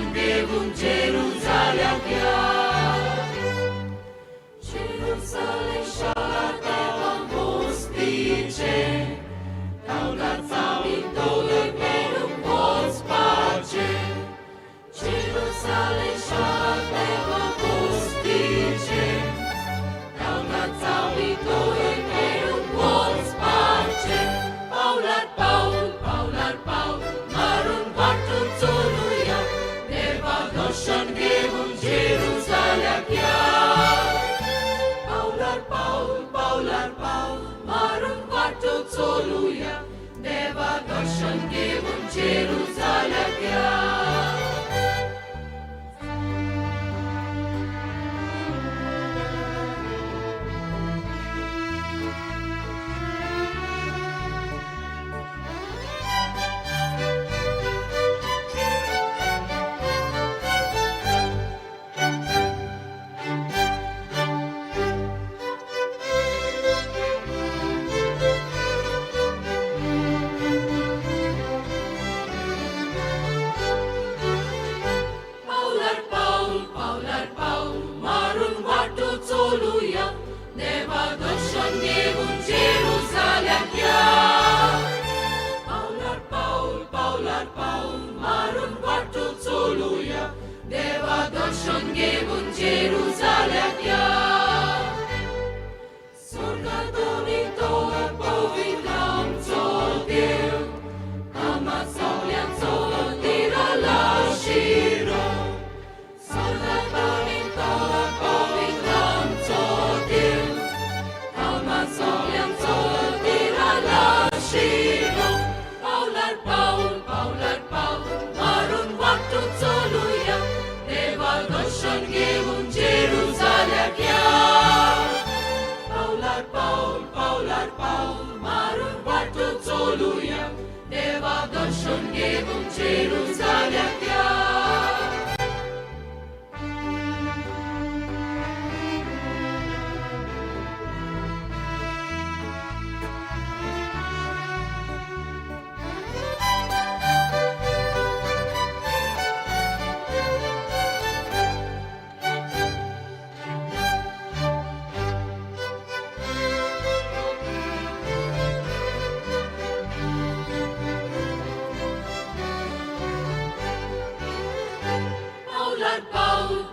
दर्शन घेऊन जेरुसालेम या. जेरुसालेम शहरात देवांभोवतीचे दौलाचा विठोले पेरून पोचपाचे. जेरुसालेम शहरात देवांभोवतीचे दौलाचा विठोले पेरून पोचपाचे. पावलार पाऊल पावलार पाऊल मारून वाटून चलूया, देवा दर्शन घेऊन जेरुसालेम या. पावलार पाऊल मारून वाटून चलूया, देवा दर्शन घेऊन जेरुसालेम या. पावलार पाऊल मारून वाटून चलूया, देवा दर्शन घेऊन जेरुसालेम या. पावलार पाऊल मारून वाटून चलूया, देवा दर्शन घेऊन जेरुसालेम या. स्वर्गातून तो पवित्र आमचो देव, आम्हा सगळ्यांचो तिरला शिरो. स्वर्गातून तो पवित्र आमचो देव, आम्हा सगळ्यांचो तिरला शिरो. पावलार पाऊल मारून वाटून चलूया, देवा दर्शन घेऊन जेरुसालेम या. पावलार पाऊल मारून वाटून चलूया, देवा दर्शन घेऊन जेरुसालेम या.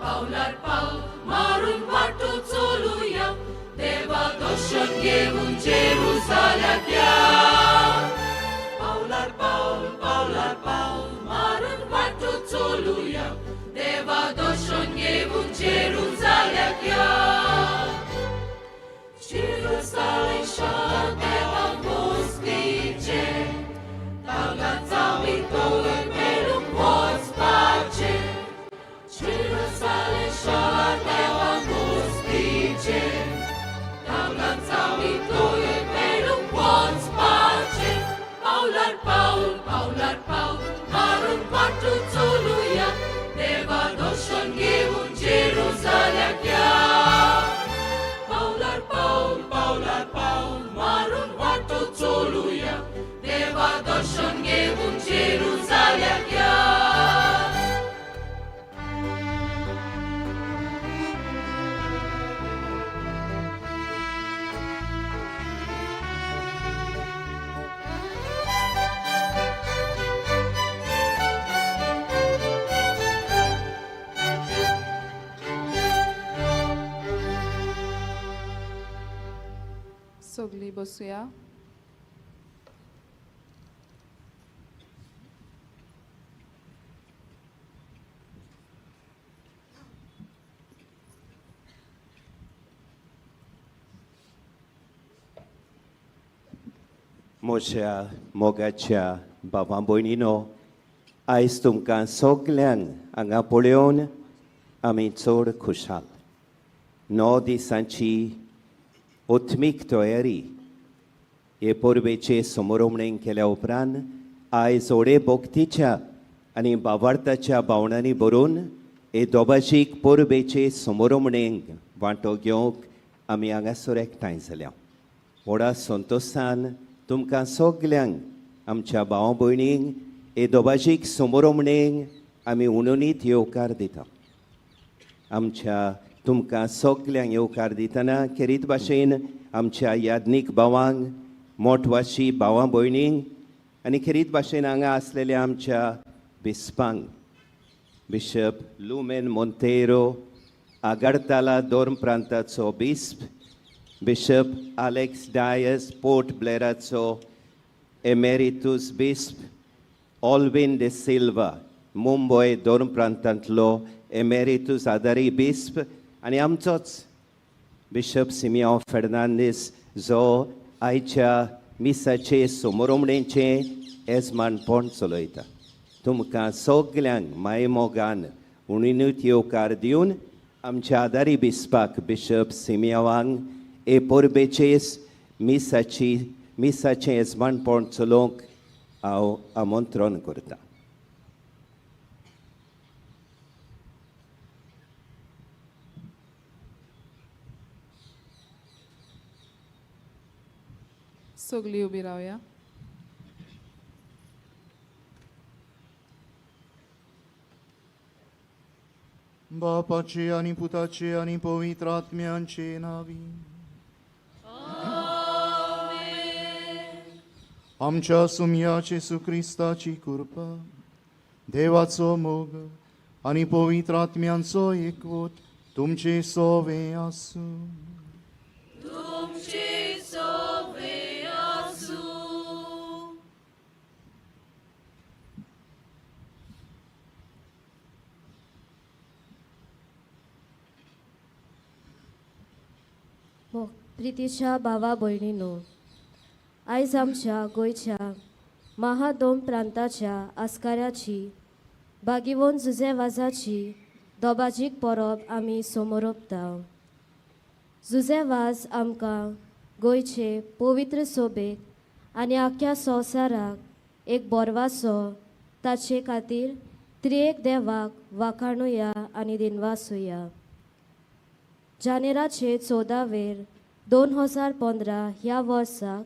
पावलार पाऊल मारून वाटून चलूया, देवा दर्शन घेऊन जेरुसालेम या. पावलार पाऊल मारून वाटून चलूया, देवा दर्शन घेऊन जेरुसालेम या. जेरुसालेम शहरात देवांभोवतीचे दौलाचा विठोले पेरून पोचपाचे. जेरुसालेम शहरात देवांभोवतीचे दौलाचा विठोले पेरून पोचपाचे. पावलार पाऊल मारून वाटून चलूया, देवा दर्शन घेऊन जेरुसालेम या. पावलार पाऊल मारून वाटून चलूया, देवा दर्शन घेऊन जेरुसालेम या. सगळी बसूया. म्हज्या मोगाच्या भावां भयणीनो, आयज तुमकां सगल्यांक हांगा पळोवन आमी चड खुशाल. 9 दिसांची ओत्मीक तयारी हे परबेचे समोरमणेक केल्या उपरांत आयज ओडे भोगतीच्या आनी भावार्थाच्या भावनांनी भरून हे दोबाशीक परबेचे समोरमणेक वांटो घेवंक आमी हांगासर एकठांय जाल्या. व्हडा संतोशान तुमकां सगल्यांक आमच्या भाव भयणींक हे दोबाशीक समोरमणेक आमी उणुनीत येवकार दिता. आमच्या तुमकां सगल्यांक येवकार दितना खेरीत भाशेन आमच्या याज्ञीक भावांक, मोठवाशी भावां भयणींक आनी खेरीत भाशेन हांगा आसलेल्या आमच्या बिस्पांक, बिशप लुमेन मोंतेरो, आगारताला दोर्म प्रांताचो बिस्प, बिशप आलेक्स डायस पोर्ट ब्लेराचो एमेरिटूस बिस्प, ऑल्विन de सिल्वा मुंबय दोर्म प्रांतांतलो एमेरिटूस आदारी बिस्प आनी आमचोच बिशप सिमिओ फेर्नांदीस जो आयच्या मिसाचे समोरमणेचें येजमानपण चलयता. तुमकां सगल्यांक मायमोगान उणीनूत येवकार दिवन आमच्या आदारी बिस्पाक बिशप सिमिओवांक हे परबेचेस मिसाचें येजमानपण चलोवंक हांव आमंत्रण करतां. सगळीं उबी रावया. बापाचे आणि पुताचे आणि पवित्र आत्म्यांचे नावी. आमच्या सुमयाचे सुख्रिस्ताची कृपा, देवाचो मोग आणि पवित्र आत्म्यांचो एकवट तुमचे सोवे आसू. तुमचे सोवे आसू. प्रितीच्या भावा भयणींनो, आयज आमच्या गोंयच्या महादोम प्रांताच्या आस्काऱ्याची बागीवोन जुजेवाजाची दोबाजीक परब आमी समोरपता. जुजेवाज आमकां गोंयचे पवित्र सोबेक आनी आख्या संवसाराक एक बोरवासो ताचे खातीर त्रिएक देवाक वाखाणुया आनी दिनवासुया. जानेराचे 14 2015 ह्या वर्साक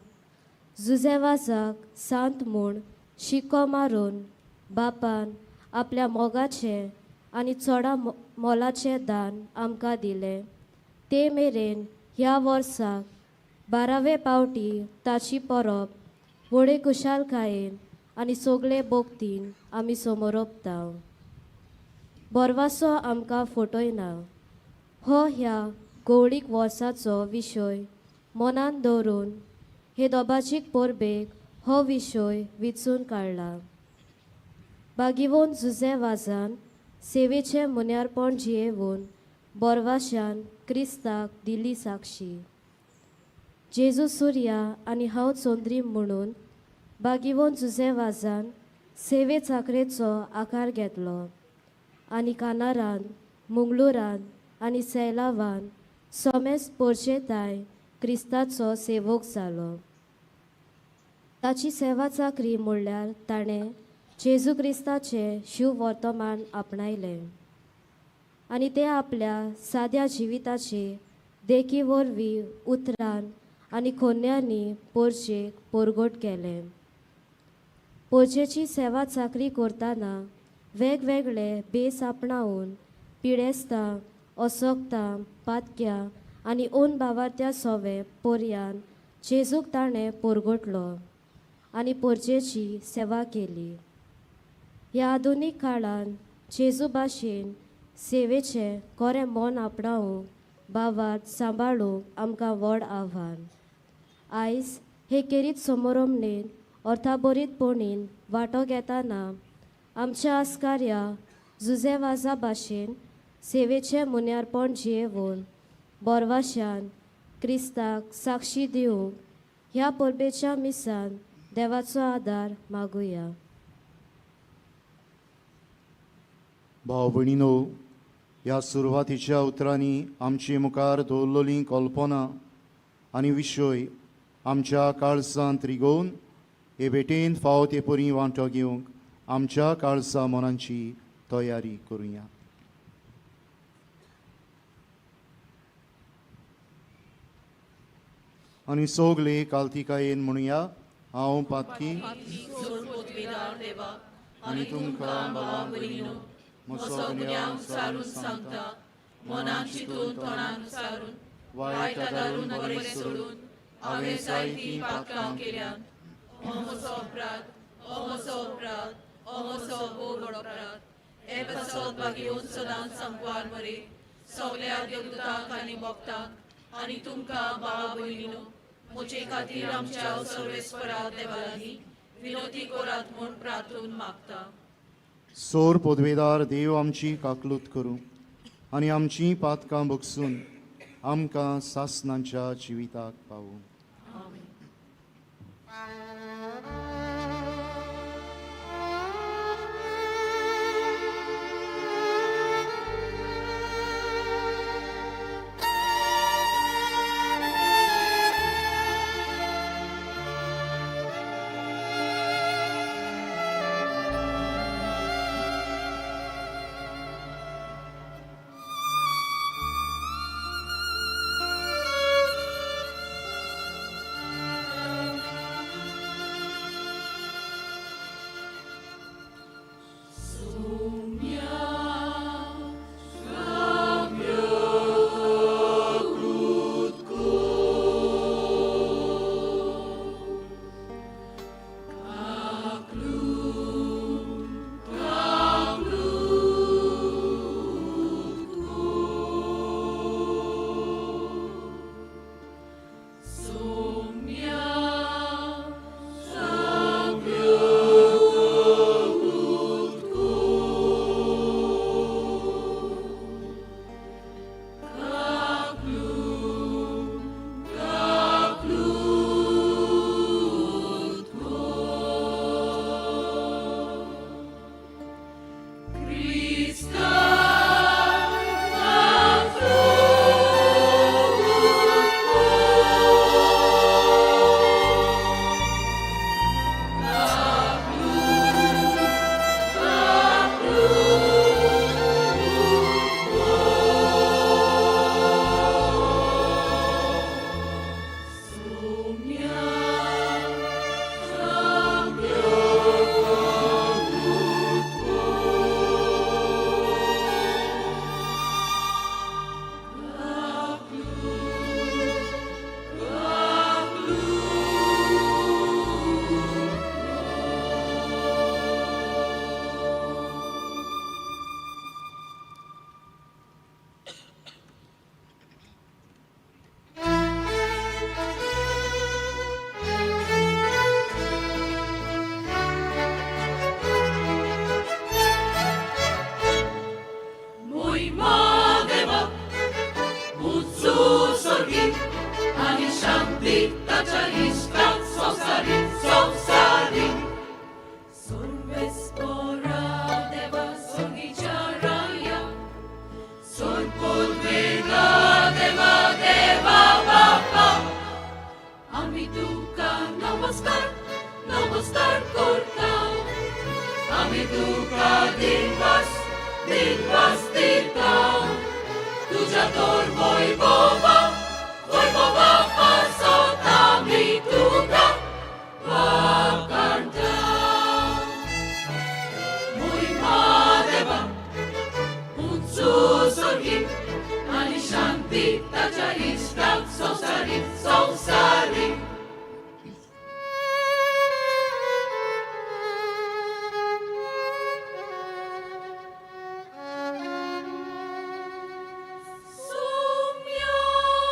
जुजेवाजाक सांत म्हूण शिको मारून बापान आपल्या मोगाचें आनी चोडा मोलाचें दान आमकां दिलें. ते मेरेन ह्या वर्साक 12वे पावटी ताची परब व्हडे खुशालकायेन आनी सगळे भोगतीन आमी समोरपता. बोरवासो आमकां फटयना हो ह्या गवळीक वर्साचो विशय मनान दवरून हे दोबाजीक परबेक हो विशय विचून काडला. बागीवोन जुजेवाजान सेवेचें मुन्यारपण जियेवून बोरवाश्यान क्रिस्ताक दिली साक्षी. जेजू सुर्या आनी हांव चोंद्री म्हणून बागीवोन जुजेवाजान सेवे चाकरेचो आकार घेतलो आनी कानारान, मुंगळुरान आनी सैलावान सोमेस पोरचेताय क्रिस्ताचो सेवक जालो. ताची सेवा चाकरी म्हणल्यार ताणें जेजू क्रिस्ताचें शिव वर्तमान आपणायलें आनी ते आपल्या साद्या जिविताचे देखी वरवीं उतरान आनी खोन्यांनी पोरचेक पोरगोट केलें. पोरचेची सेवा चाकरी करतना वेगवेगळे बेस आपणावन पिडेस्तां, असोगतां, पातक्यां आनी ओन भावार्थ्या सोवे पोरयान जेजूक ताणें पोरगोटलो आनी पोरचेची सेवा केली. ह्या आधुनीक काळान जेजू भाशेन सेवेचें खरें मन आपणावंक भावार्थ सांबाळूंक आमकां व्हड आव्हान. आयज हे केरीत समोरमणेन अर्थाबरीतपणीन वांटो घेतना आमच्या आस्कार्या जुजेवाजा भाशेन सेवेचें मुन्यारपण जियेवून बोरवाश्यान क्रिस्ताक साक्षी दिवंक ह्या परबेच्या मिसान देवाचो आदार मागुया. भाव भयणीनो, ह्या सुरवातीच्या उतरांनी आमची मुखार दवरलेली कल्पना आनी विशय आमच्या काळजांत रिगोवन हे भेटेन फावो ते परी वांटो घेवंक आमच्या काळजा मनांची तयारी करुया. आनी सोगले काल्तिकायेन म्हणुया, हांव पातकी आनी तुमकां भावां भयणीनो म्हजो गुन्यांव सारून सांगता मनान चिंतून तोंडान सारून वायट आदारून बरें सोडून हांवें जायतीं पातकां केल्यान हो म्हजो अपराध हो म्हजो अपराध हो म्हजो व्हड अपराध हे पासत बागेवन सदांच सांगवार मरे सगल्या देवदूतांक आनी भक्तांक आनी तुमकां भावा भयणीनो म्हजे खातीर आमच्या सर्वेस्परा देवा लागीं विनोदी करात म्हूण प्रार्थून मागता. सोर पदवेदार देव आमची काकलूत करूं आनी आमची पातकां बगसून आमकां सासणांच्या जिविताक पावूं. Sumya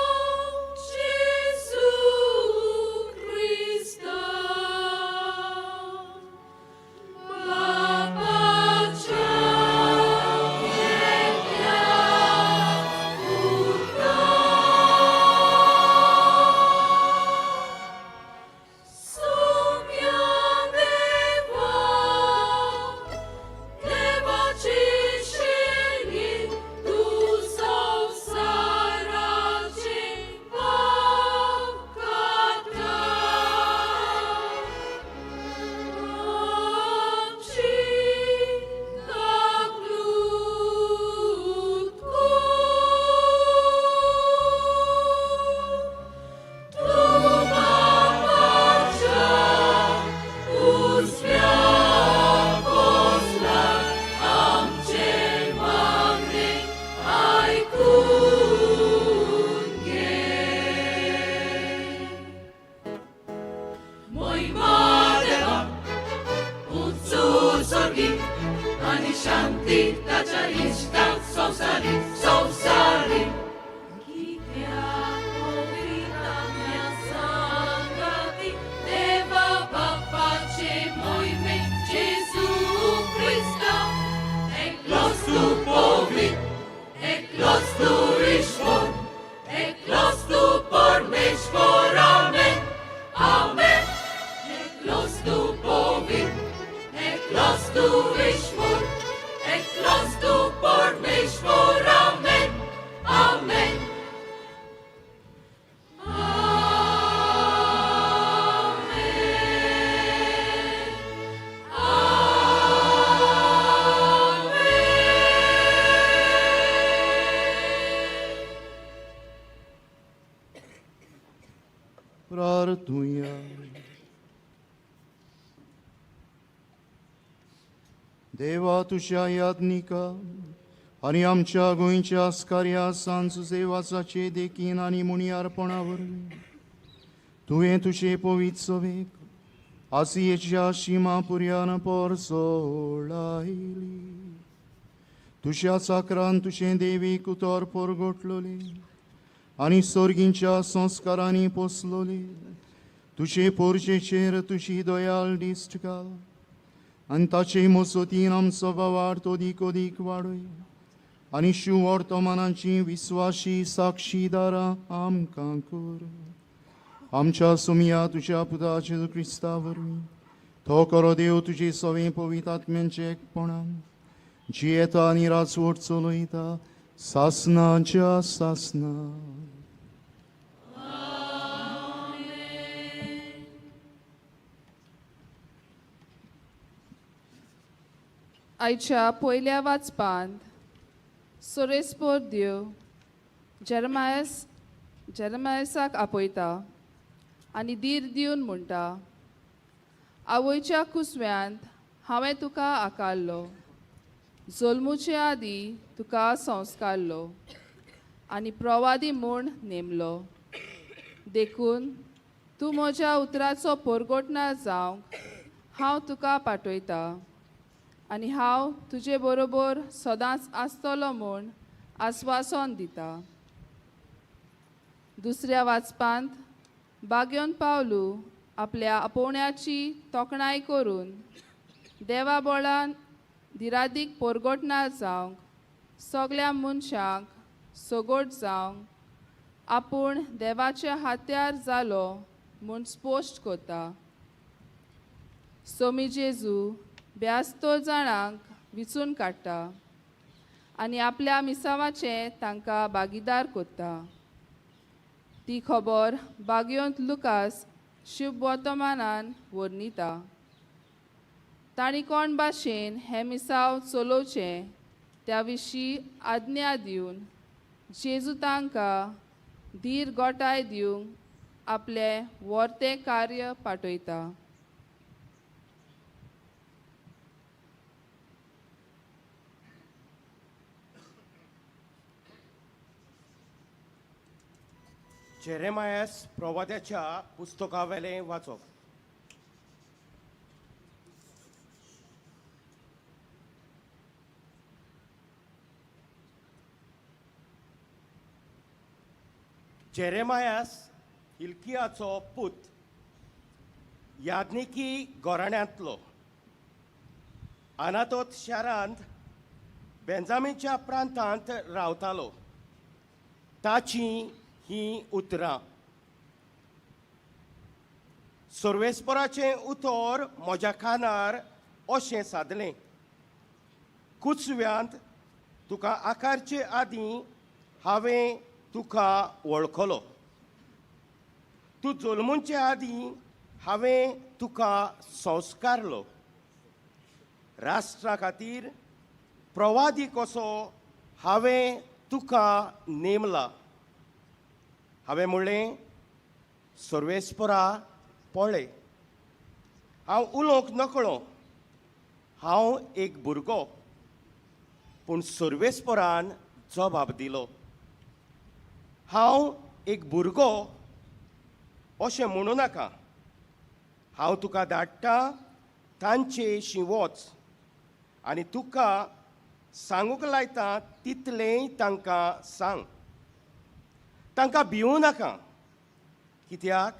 शांती ताच्या इष्टांत संवसारी कित्याक पवित्रात्म्या संगती देवा बापाचे मोहिमेंत जेजू क्रिस्ता एकलोच तूं पवित्र एकलोच तूं ईश्वर एकलोच तूं परमेश्वर आमेन आमेन एकलोच तूं पवित्र एकलोच तूं ईश्वर एकलोच तूं परमेश्वर आमेन आमेन प्रार्थूया. देवा तुझ्या याज्ञिका आणि आमच्या गोंयच्या आस्कार्या सांज सेवासाचे देखीन आनी मुनियारपणा वरवीं तुवें तुजे पवित्र सवेक आसियेच्या शिमा पुर्यान परसोळायली. तुझ्या चाकरान तुझें देवीक उतर परगोटलोले आनी सर्गींच्या संस्कारांनी पोसलोले. तुझे पोरचेचेर तुझी दयाल दिश्ट घाल आनी ताचे मसतीन आमचो वावर तोदीक ओदीक वाडय आनी शिव वर्तमानाची विस्वाशी साक्षीदारां आमकां कर. आमच्या सुमिया तुझ्या पुता जेजू क्रिस्ता वरवीं तो करो देव तुजे सवे पवित्र आत्म्यांचे एकपणान जियेता आनी राजवट चलयता सासनाच्या सासना. आयच्या पयल्या वाचपांत सोरेस्पोर देव जेरमायसाक आपयता आनी धीर दिवन म्हणटा, आवयच्या कुसव्यांत हांवें तुका आकारलो, जल्मुचे आदीं तुका संस्कारलो आनी प्रवादी म्हूण नेमलो. देखून तूं म्हज्या उतराचो परगोटणार जावंक हांव तुका पाठयता आनी हांव तुजे बरोबर सदांच आसतलो म्हूण आस्वासन दिता. दुसऱ्या वाचपांत बागेवन पावलू आपल्या आपोवण्याची तोखणाय करून देवा बोळान धिरादीक परगोटणार जावंक सगळ्या मनशांक सगोट जावंक आपूण देवाचे हात्यार जालो म्हूण स्पश्ट करता. सोमी जेजू ब्यास्तो जाणांक विचून काडटा आनी आपल्या मिसावाचें तांकां भागीदार करता. ती खबर बागयोंत लुकास शुभ वर्तमानान वर्णिता. तांणी कोण भाशेन हें मिसाव चलोवचें त्या विशीं आज्ञा दिवन जेजू तांकां धीर गोठाय दिवंक आपलें वर्तें कार्य पाठयता. जेरेमायास प्रवाद्याच्या पुस्तकावेलें वाचप. जेरेमायास हिल्कियाचो पूत, याज्ञिकी घराण्यांतलो, अनातोत शारांत बेंजामीनच्या प्रांतांत रावतालो. ताची ही उतरां. सर्वेस्पराचें उतर म्हज्या कानार अशें सादलें. कुचव्यांत तुका आकारचे आदीं हांवें तुका वळखलो. तूं जल्मूचे आदीं हांवें तुका संस्कारलो. राष्ट्रा खातीर प्रवादी कसो हांवें तुका नेमला. हांवें म्हणलें, सर्वेस्परा पळय, हांव उलोवंक नकळो, हांव एक भुरगो. पूण सर्वेस्परान जबाब दिलो, हांव एक भुरगो अशें म्हणूं नाका. हांव तुका धाडटा तांचे शीं वच आनी तुका सांगूक लायता तितलेंय तांकां सांग. तांकां भिवूं नाका, कित्याक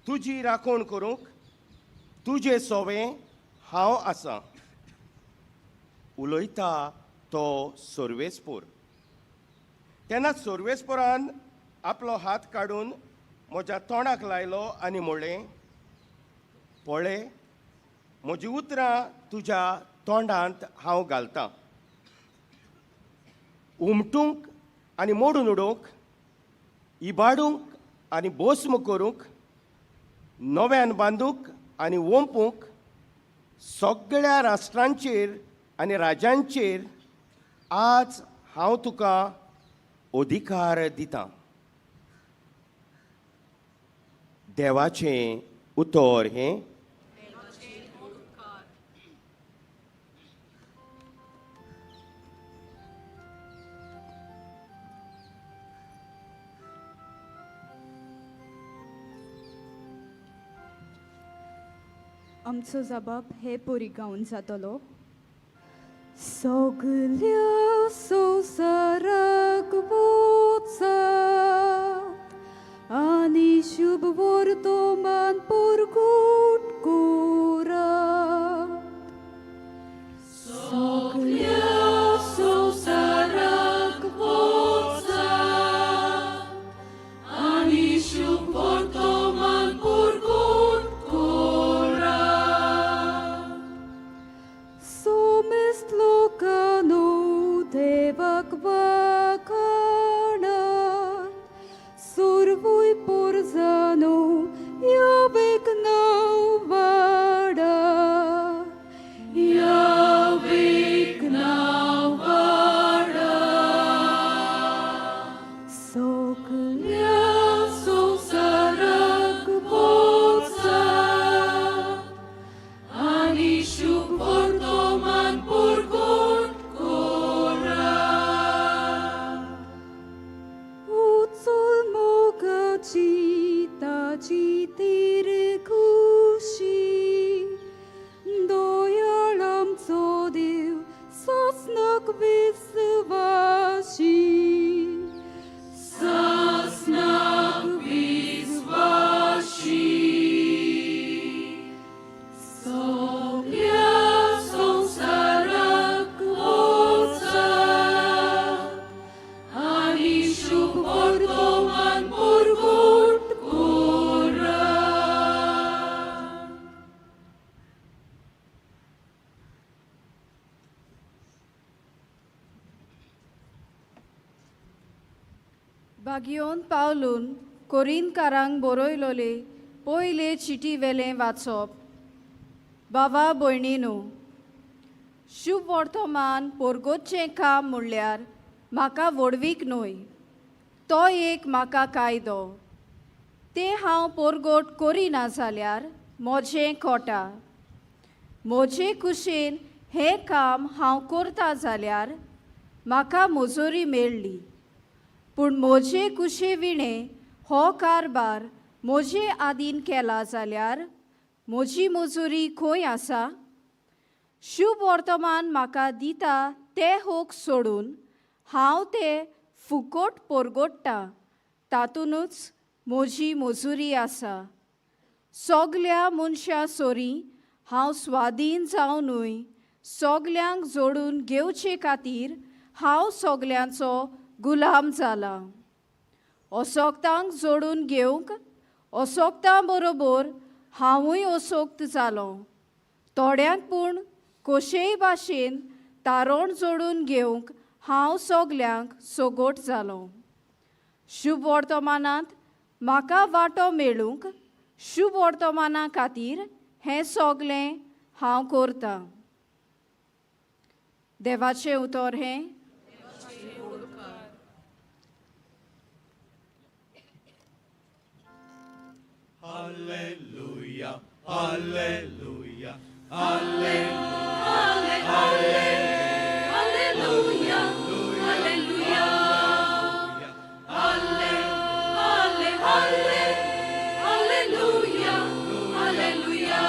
तुजी राखण करूंक तुजे सोवे हांव आसां. उलयता तो सर्वेस्पोर. तेन्ना सर्वेस्पोरान आपलो हात काडून म्हज्या तोंडाक लायलो आनी म्हणलें, पळय, म्हजीं उतरां तुज्या तोंडांत हांव घालतां. उमटूंक आनी मोडून उडोवंक, इबाडूंक आनी भस्म करूंक, नव्यान बांदूंक आनी ओंपूंक, सगळ्या राष्ट्रांचेर आनी राज्यांचेर आज हांव तुका अधिकार दितां. देवाचें उतर हें. आमचो जबाब हे पोरी गावन जातलो. सगल्या संवसाराक वचात आनी शुभ वर्तमान परगट करात. सगल्या संवसाराक वचात आनी शुभ वर्तमान परगट करात. सोमेस्त लोकांनो देवाक वाखाणात. सर्वूय पोरजानो यावेक नांव वाडात. यावेक नांव वाडात. सगल्या संवसाराक वचात आनी शुभ वर्तमान परगट करात. उचल मोगाची ताची तीर खुशी. दोयाळ आमचो देव सोंसनाक विस्वाशी. सासनाक विस्वाशी. सगल्या संवसाराक वचात आनी शुभ वर्तमान परगट करात. बागयोन पावलून कोरिंतकारांक बरयलोले पयले चिटी वेलें वाचप. बाबा भयणीनो, शुभ वर्तमान परगटचें काम म्हणल्यार म्हाका वडवीक न्हय, तो एक म्हाका कायदो. तें हांव परगट करिना जाल्यार म्हजें खोटा. म्हजे कुशीन हें काम हांव करता जाल्यार म्हाका मजुरी मेळ्ळी. पूण म्हजे कुशे विणें हो कारबार म्हजे आदीन केला जाल्यार म्हजी मजुरी खंय आसा? शुभ वर्तमान म्हाका दिता ते होक सोडून हांव ते फुकट परगट्टा, तातूंतच म्हजी मजुरी आसा. सगल्या मनशां सोरी हांव स्वाधीन जावनूय सगल्यांक जोडून घेवचे खातीर हांव सगल्यांचो गुलाम जाला. असोक्तांक जोडून घेवंक असोक्तां बरोबर हांवूय असोक्त जालो. थोड्यांक पूण कशेय भाशेन तारण जोडून घेवंक हांव सगल्यांक सोगोट जालो. शुभ वर्तमानांत म्हाका वांटो मेळूंक शुभ वर्तमाना खातीर हें सगलें हांव करतां. देवाचें उतर हें. Alleluia, alleluia, alleluia, alleluia, alleluia, alleluia, alleluia, alleluia.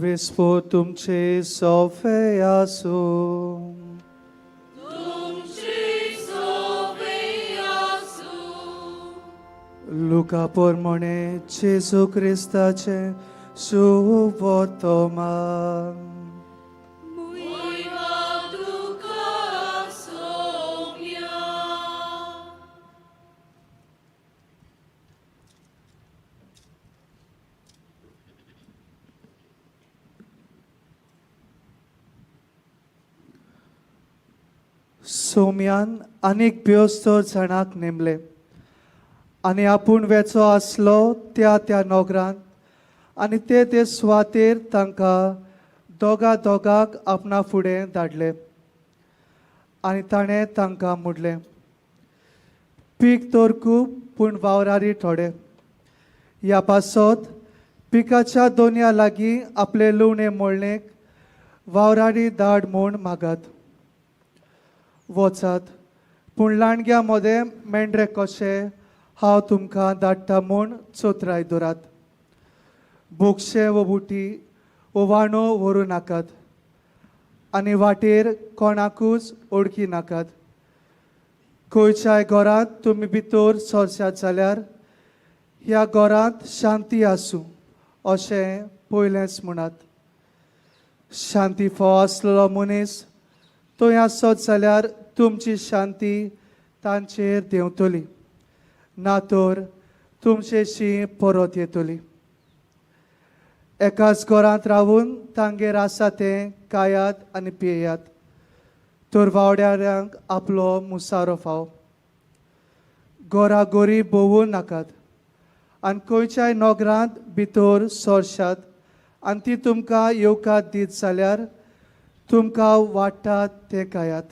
विस्पो तुमचे सोफे आसो लुका पोरमोणे जेजू क्रिस्ताचे शुभ वर्तमान सोम्यान आनीक ब्योस्तर जाणांक नेमले आनी आपूण वेचो आसलो त्या नोगरांत आनी ते सुवातेर तांकां दोगाक आपणा फुडें धाडले आनी ताणें तांकां म्हणलें पीक तर खूब पूण वावरारी थोडे ह्या पासत पिकाच्या दोनया लागीं आपले लुवणे मोडणेक वावरारी धाड म्हूण मागात वचात पूण लांडग्या मोदें मेंढरे कशे हांव तुमकां धाडटा म्हूण चोत्राय दवरात बुकशे वो बुटी वो वांडो व्हरू नाकात आनी वाटेर कोणाकूच ओळखी नाकात खंयच्याय घरांत तुमी भितर सरशात जाल्यार ह्या घरांत शांती आसूं अशें पयलेंच म्हणात शांती फोव आसलेलो मनीस तो आसत जाल्यार तुमची शांती तांचेर देंवतली ना तर तुमचेशी परत येतली एकाच घरांत रावून तांगेर आसा तें खायात आनी पियेयात तर वावड्याऱ्यांक आपलो मुसारो फाव घोराघोरी भोवूं नाकात आनी खंयच्याय नोगरांत भितर सरशात आनी ती तुमकां येवकात दीत जाल्यार तुमकां वाडटात ते खायात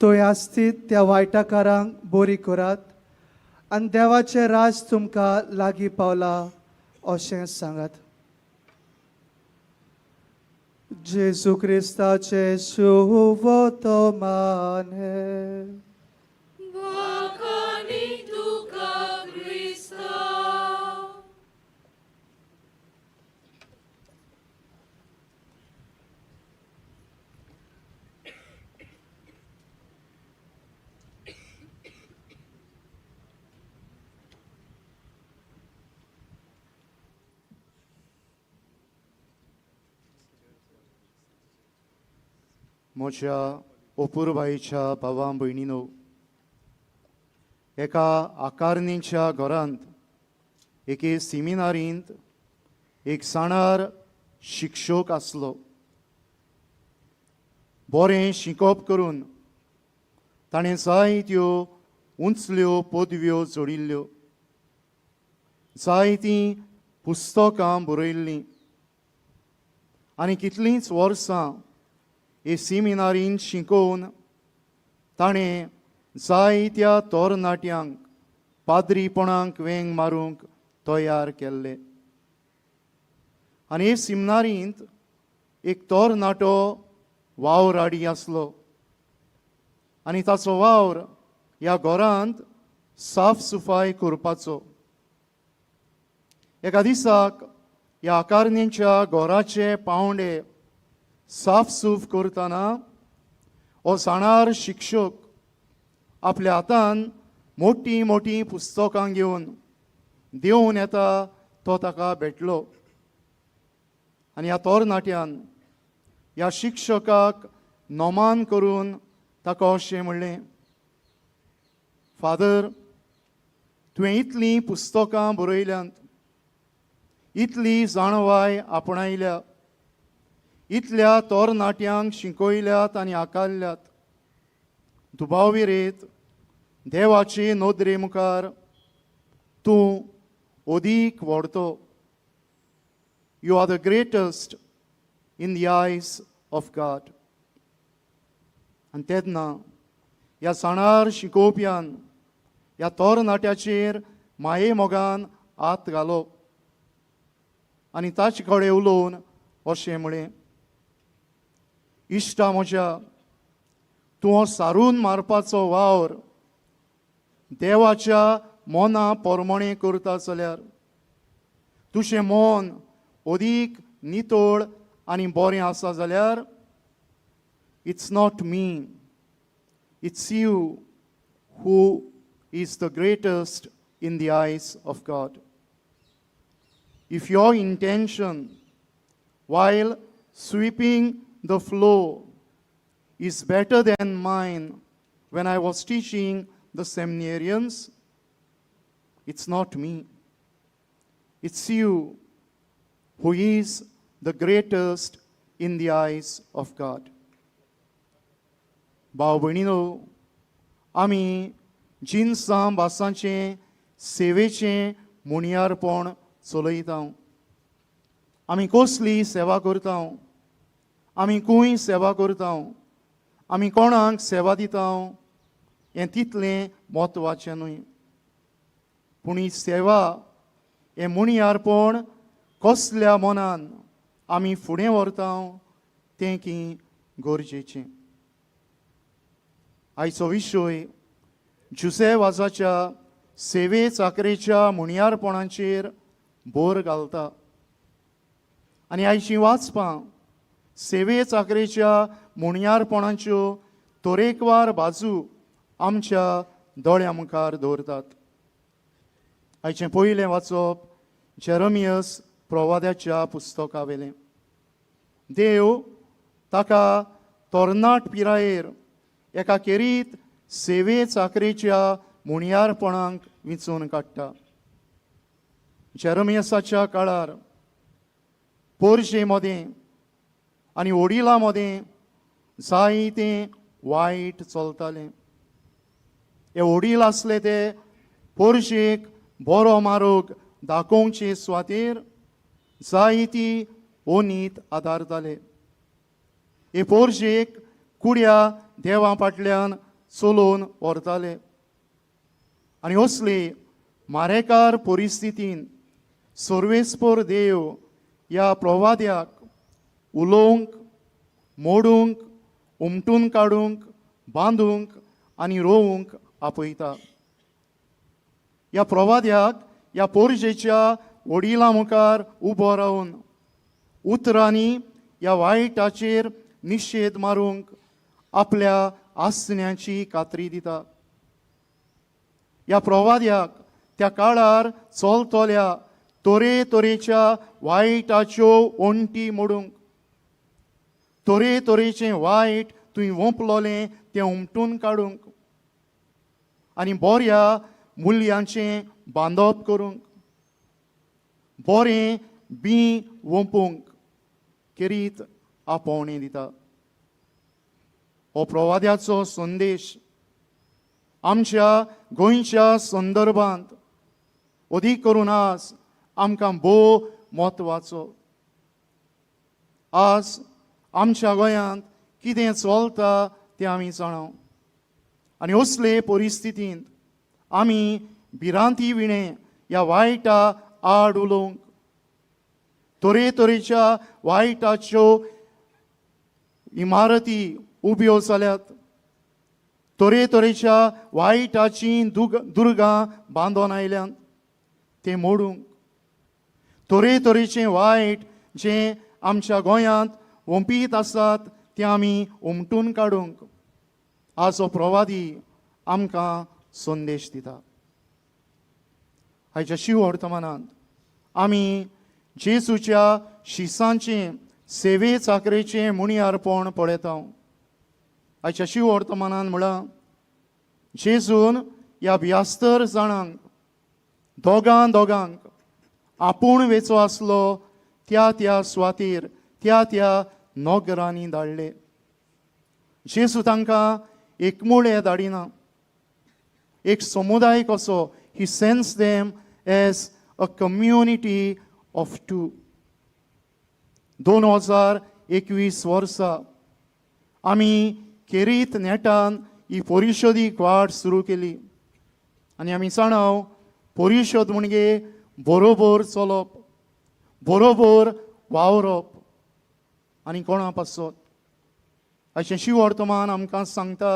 थंय आसतीत त्या वायटाकारांक बरी करात आनी देवाचें राज तुमकां लागीं पावला अशें सांगात जेजू क्रिस्ताचे शुभ वर्तमान हे म्हज्या ओपुरबाईच्या भावां भयणीनो एका आकारणीच्या घरांत एके सेमिनारींत एक जाणार शिक्षक आसलो बरें शिकोवप करून ताणें जायत्यो उंचल्यो पदव्यो जोडिल्ल्यो जायतीं पुस्तकां बरयल्लीं आनी कितलींच वर्सां हे सेमिनारींत शिकोवन ताणें जायत्या तरणाट्यांक पाद्रीपणांक वेंग मारूंक तयार केल्ले आनी हे सेमिनारींत एक तरणाटो वावराडी आसलो आनी ताचो वावर ह्या घरांत साफ सुफाय करपाचो एका दिसाक ह्या आकारणीच्या घराचे पावंडे साफ सूफ करतना हो जाणार शिक्षक आपल्या हातान मोठी मोठी पुस्तकां घेवन देंवन येता तो ताका भेटलो आनी ह्या तरणाट्यान ह्या शिक्षकाक नोमान करून ताका अशें म्हणलें फादर तुवें इतलीं पुस्तकां बरयल्यांत इतली जाणवाय आपणायल्या इतल्या तरणाट्यांक शिकयल्यात आनी आकारल्यात दुबाविरेत देवाचे नोदरे मुखार तूं ओदीक व्हडतो you are the greatest in the eyes of God आनी तेन्ना ह्या जाणार शिकोवप्यान ह्या तरणाट्याचेर माये मोगान हात घालप आनी ताचे कडेन उलोवन अशें म्हळें इश्टा म्हज्या तूं सारून मारपाचो वावर देवाच्या मोना पोरमोणें करता जाल्यार तुजें मन ओदीक नितोळ आनी बरें आसा जाल्यार it's not me, it's you who is the greatest in the eyes of God. If your intention while sweeping the floor is better than mine when I was teaching the seminarians, it's not me. It's you who is the greatest in the eyes of God. भाव भयणीनो, आमी जिन्सां भासांचें सेवेचें मुणयारपण चलयता. आमी कसली सेवा करता, आमी खंय सेवा करता, आमी कोणाक सेवा दिता हें तितलें म्हत्वाचें न्हय. पूण ही सेवा हें मुणयारपण कसल्या मनान आमी फुडें व्हरता तें की गरजेचें. आयचो विशय जुसेवासाच्या सेवे चाकरेच्या मुणयारपणाचेर भर घालता. आनी आयचीं वाचपां सेवे चाकरेच्या मुणयारपणाच्यो तरेकवार बाजू आमच्या दोळ्या मुखार दवरतात. आयचें पयलें वाचप जेरमियस प्रवाद्याच्या पुस्तका वेलें. देव ताका तोरणाट पिरायेर एका केरीत सेवे चाकरेच्या मुणयारपणांक विंचून काडटा. जेरमियसाच्या काळार पोर्शे मदें आनी ओडिला मदें जायतें वायट चलतालें. हे ओडील आसले ते पोर्शेक बरो मार्ग दाखोवचे सुवातेर जायतीं ओनीत आदारताले. हे पोर्शेक कुड्या देवा फाटल्यान चलोवन व्हरताले. आनी असले मारेकार परिस्थितीन सर्वेस्पर देव ह्या प्रवाद्याक उलोवंक, मोडूंक, उमटून काडूंक, बांदूंक आनी रोवंक आपयता. ह्या प्रवाद्याक ह्या पोरजेच्या वडिलां मुखार उबो रावन उतरांनी ह्या वायटाचेर निशेध मारूंक आपल्या आसण्याची खात्री दिता. ह्या प्रवाद्याक त्या काळार चलतल्या तरेतरेच्या वायटाच्यो ओंटी मोडूंक, तरेतरेचें वायट तुवें वोंपलोलें तें उमटून काडूंक आनी बऱ्या मुल्यांचें बांदप करूंक, बरें बी वोंपूंक केरीत आपोवणें दिता. हो प्रवाद्याचो संदेश आमच्या गोंयच्या संदर्भांत अदीक करून आज आमकां भोव म्हत्वाचो. आज आमच्या गोंयांत कितें चलता तें आमी जाणां. आनी असले परिस्थितींत आमी भिरांती विणें ह्या वायटा आड उलोवंक, तरेतरेच्या वायटाच्यो इमारती उब्यो जाल्यात, तरेतरेच्या वायटाचीं दुर्गां बांदून आयल्यात तें मोडूंक, तरेतरेचें वायट जें आमच्या गोंयांत वोंपीत आसात तें आमी उमटून काडूंक आज हो प्रवादी आमकां संदेश दिता. हाच्या शिवर्तमानांत आमी जेजूच्या शिसांचें सेवे चाकरेचें मुणयारपण पळयता. हाच्या शिवर्तमानांत म्हळ्यार जेजून ह्या भियास्तर जाणांक दोगांक आपूण वेचो आसलो त्या त्या सुवातेर त्या नोगरांनी धाडले. जेजू तांकां एकमुळे धाडिना, एक समुदाय कसो. He sends them as a community of two. 2021 वर्सा आमी केरीत नेटान ही परिशदीक वाट सुरू केली आनी आमी जाणाव परिशद म्हणजे बरोबर चलप, बरोबर वावरप आनी कोणा पासत. अशें शिवर्तमान आमकां सांगता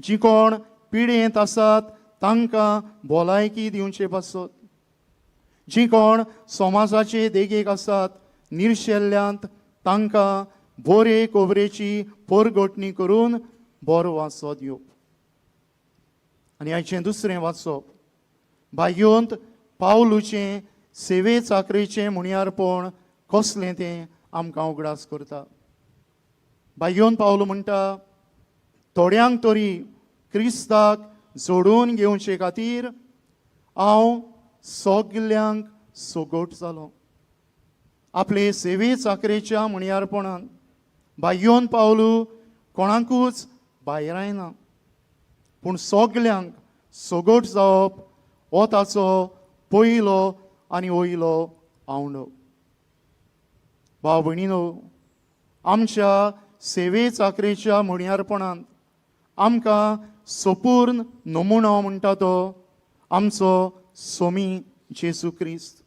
जी कोण पिडेंत आसात तांकां भलायकी दिवचे पासत, जी कोण समाजाचे देगेक आसात निर्शेल्ल्यांत तांकां बोरे कोबरेची पोरगोटणी करून बरो वासो दिवप. आनी हाचें दुसरें वाचप, भाग्योंत पावलुचें सेवे चाकरेचें मुणयारपण कसलें तें आमकां उगडास करता. भाग्योंत पावलो म्हणटा, थोड्यांक तरी क्रिस्ताक जोडून घेवचे खातीर हांव सगल्यांक सोगोट जालो. आपले सेवे चाकरेच्या मुणयारपणान भाग्योन पावलू कोणाकूच भायर आयना, पूण सगल्यांक सोगोट जावप हो ताचो पयलो आनी वयलो आंवडो. भाव भयणीनो, आमच्या सेवे चाकरेच्या मुणयारपणांत आमकां सोपूर्ण नमुनो म्हणटा तो आमचो सोमी जेजू क्रिस्त.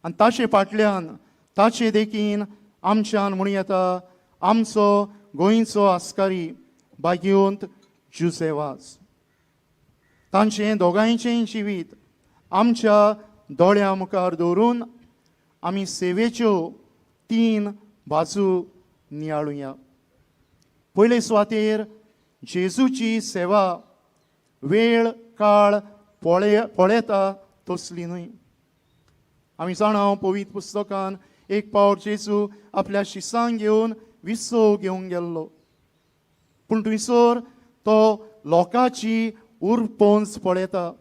आनी ताचे फाटल्यान ताचे देखीन आमच्यान म्हूण येता आमचो गोंयचो आस्कारी भाग्योंत जुसेवास. तांचें दोगांयचें जिवीत आमच्या दोळ्या मुखार दवरून आमी सेवेच्यो 3 बाजू नियाळुया. पयले सुवातेर जेजूची सेवा वेळ काळ पळयता तसली न्हय. आमी जाणा पवित्र पुस्तकान एक पावट जेजू आपल्या शिसांक घेवन विसव घेवंक गेल्लो, पूण थंयसर तो लोकांची उरपोंच पळयता.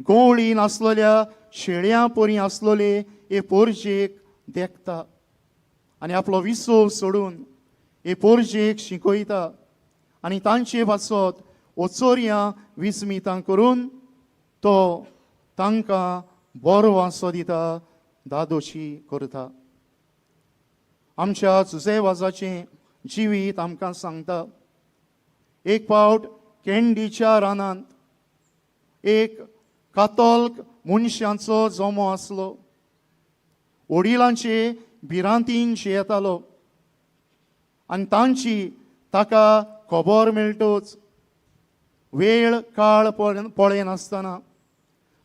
गोवळी नासलेल्या शेळ्यां परी आसलेले हे पोरजेक देखता आनी आपलो विसव सोडून हे पोरजेक शिकयता आनी तांचे पासत ओचोरयां विस्मितां करून तो तांकां बरो वासो दिता, दादोशी करता. आमच्या जुसेवासाचें जिवीत आमकां सांगता, एक फावट कॅन्डीच्या रानांत एक कातोल्क मनशांचो जोमो आसलो. वडिलांचे भिरांतीन जियेतालो आनी तांची ताका खबर मेळटोच वेळ काळ पळयनासतना,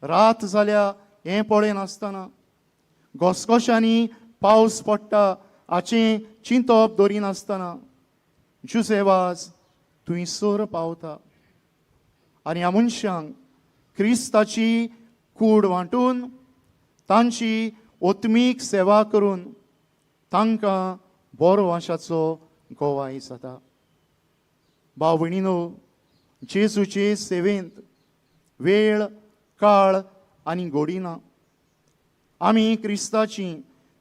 रात जाल्या हें पळयनासतना, घसघशांनी पावस पडटा हाचें चिंतप दवरिनासतना जुसेवास थंयसर पावता आनी ह्या मनशांक क्रिस्ताची कूड वांटून तांची ओत्मीक सेवा करून तांकां बरो वाशाचो गोवाय जाता. भाव भयणीनो, जेजूचे सेवेंत वेळ काळ आनी घोडी ना. आमी क्रिस्ताची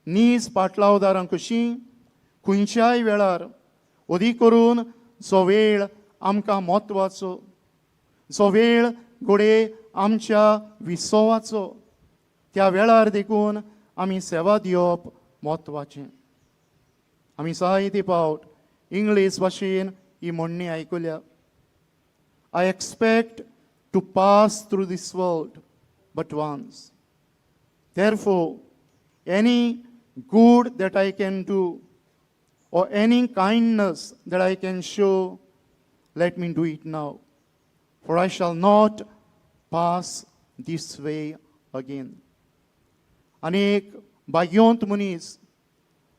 नीज पाटलावदारां कशीं खंयच्याय वेळार अदीक करून जो वेळ आमकां म्हत्वाचो, जो वेळ घोडे आमच्या विसवाचो, त्या वेळार देखून आमी सेवा दिवप म्हत्वाचें. आमी जायते फावट इंग्लीश भाशेन ही म्हणणी आयकल्या, I expect to pass through this world but once. Therefore, any good that I can do or any kindness that I can show, let me do it now, for I shall not pass this way again. अनेक भाग्योंत मनीस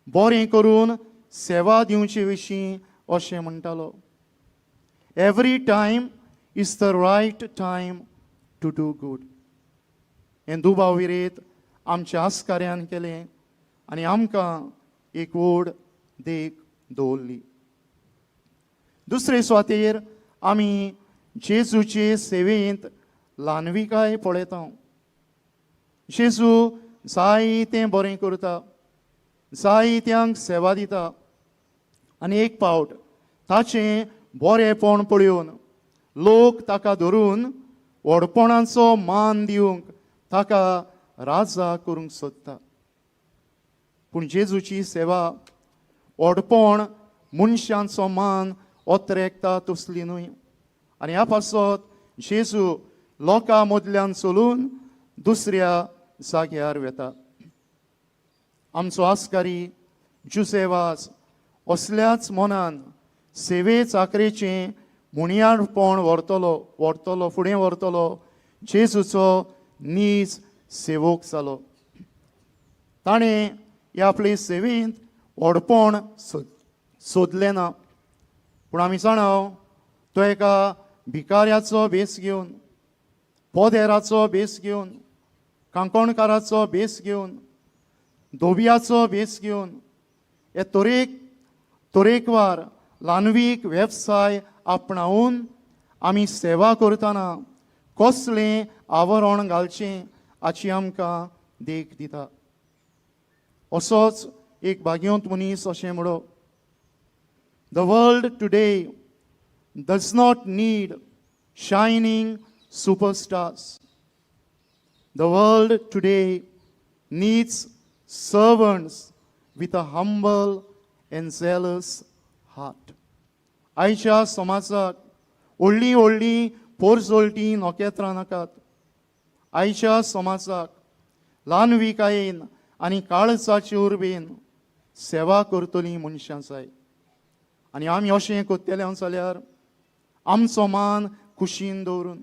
बरें करून सेवा दिवचे विशीं अशें म्हणटालो, every time is the right time to do good. हें दुबाविरेत आमच्या आस्काऱ्यान केलें आनी आमकां एक व्हड देख दवरली. दुसरे सुवातेर आमी जेजूचे सेवेंत ल्हानविकाय पळयता. जेजू जायतें बरें करता, जायत्यांक सेवा दिता आनी एक फावट ताचें बरेंपण पळयोवन लोक ताका धरून व्हडपणाचो मान दिवंक ताका राजा करूंक सोदता. पूण जेजूची सेवा व्हडपण मनशांचो मान ओत्रेकता तसली न्हय आनी ह्या पासत जेजू लोकां मदल्यान चलून दुसऱ्या जाग्यार वेता. आमचो आस्कारी जुसेवास असल्याच मनान सेवे चाकरेचें मुणयारपण व्हरतलो फुडें व्हरतलो जेजूचो नीज सेवक जालो. ताणें ह्या आपले सेवेंत व्हडपण सोदलें ना, पूण आमी जाणाव तो एका भिकाऱ्याचो भेस घेवन, पोदेराचो भेस घेवन, काणकोणकाराचो भेस घेवन, धोबियाचो भेस घेवन हे तरेकवार ल्हानवीक वेवसाय आपणावून आमी सेवा करतना कसलें आवरण घालचें हाची आमकां देख दिता. असोच एक भाग्यवंत मनीस अशें म्हणो, the world today does not need shining superstars. The world today needs servants with a humble and zealous heart. आयच्या समाजाक व्हडलीं व्हडलीं पोरजोळटीं नोकेत्रां नाकात. आयच्या समाजाक ल्हानविकायेन आनी काळजाचे उर्बेन सेवा करतलीं मनशां जाय. आनी आमी अशें करतले जाल्यार आमचो मान कुशीन दवरून,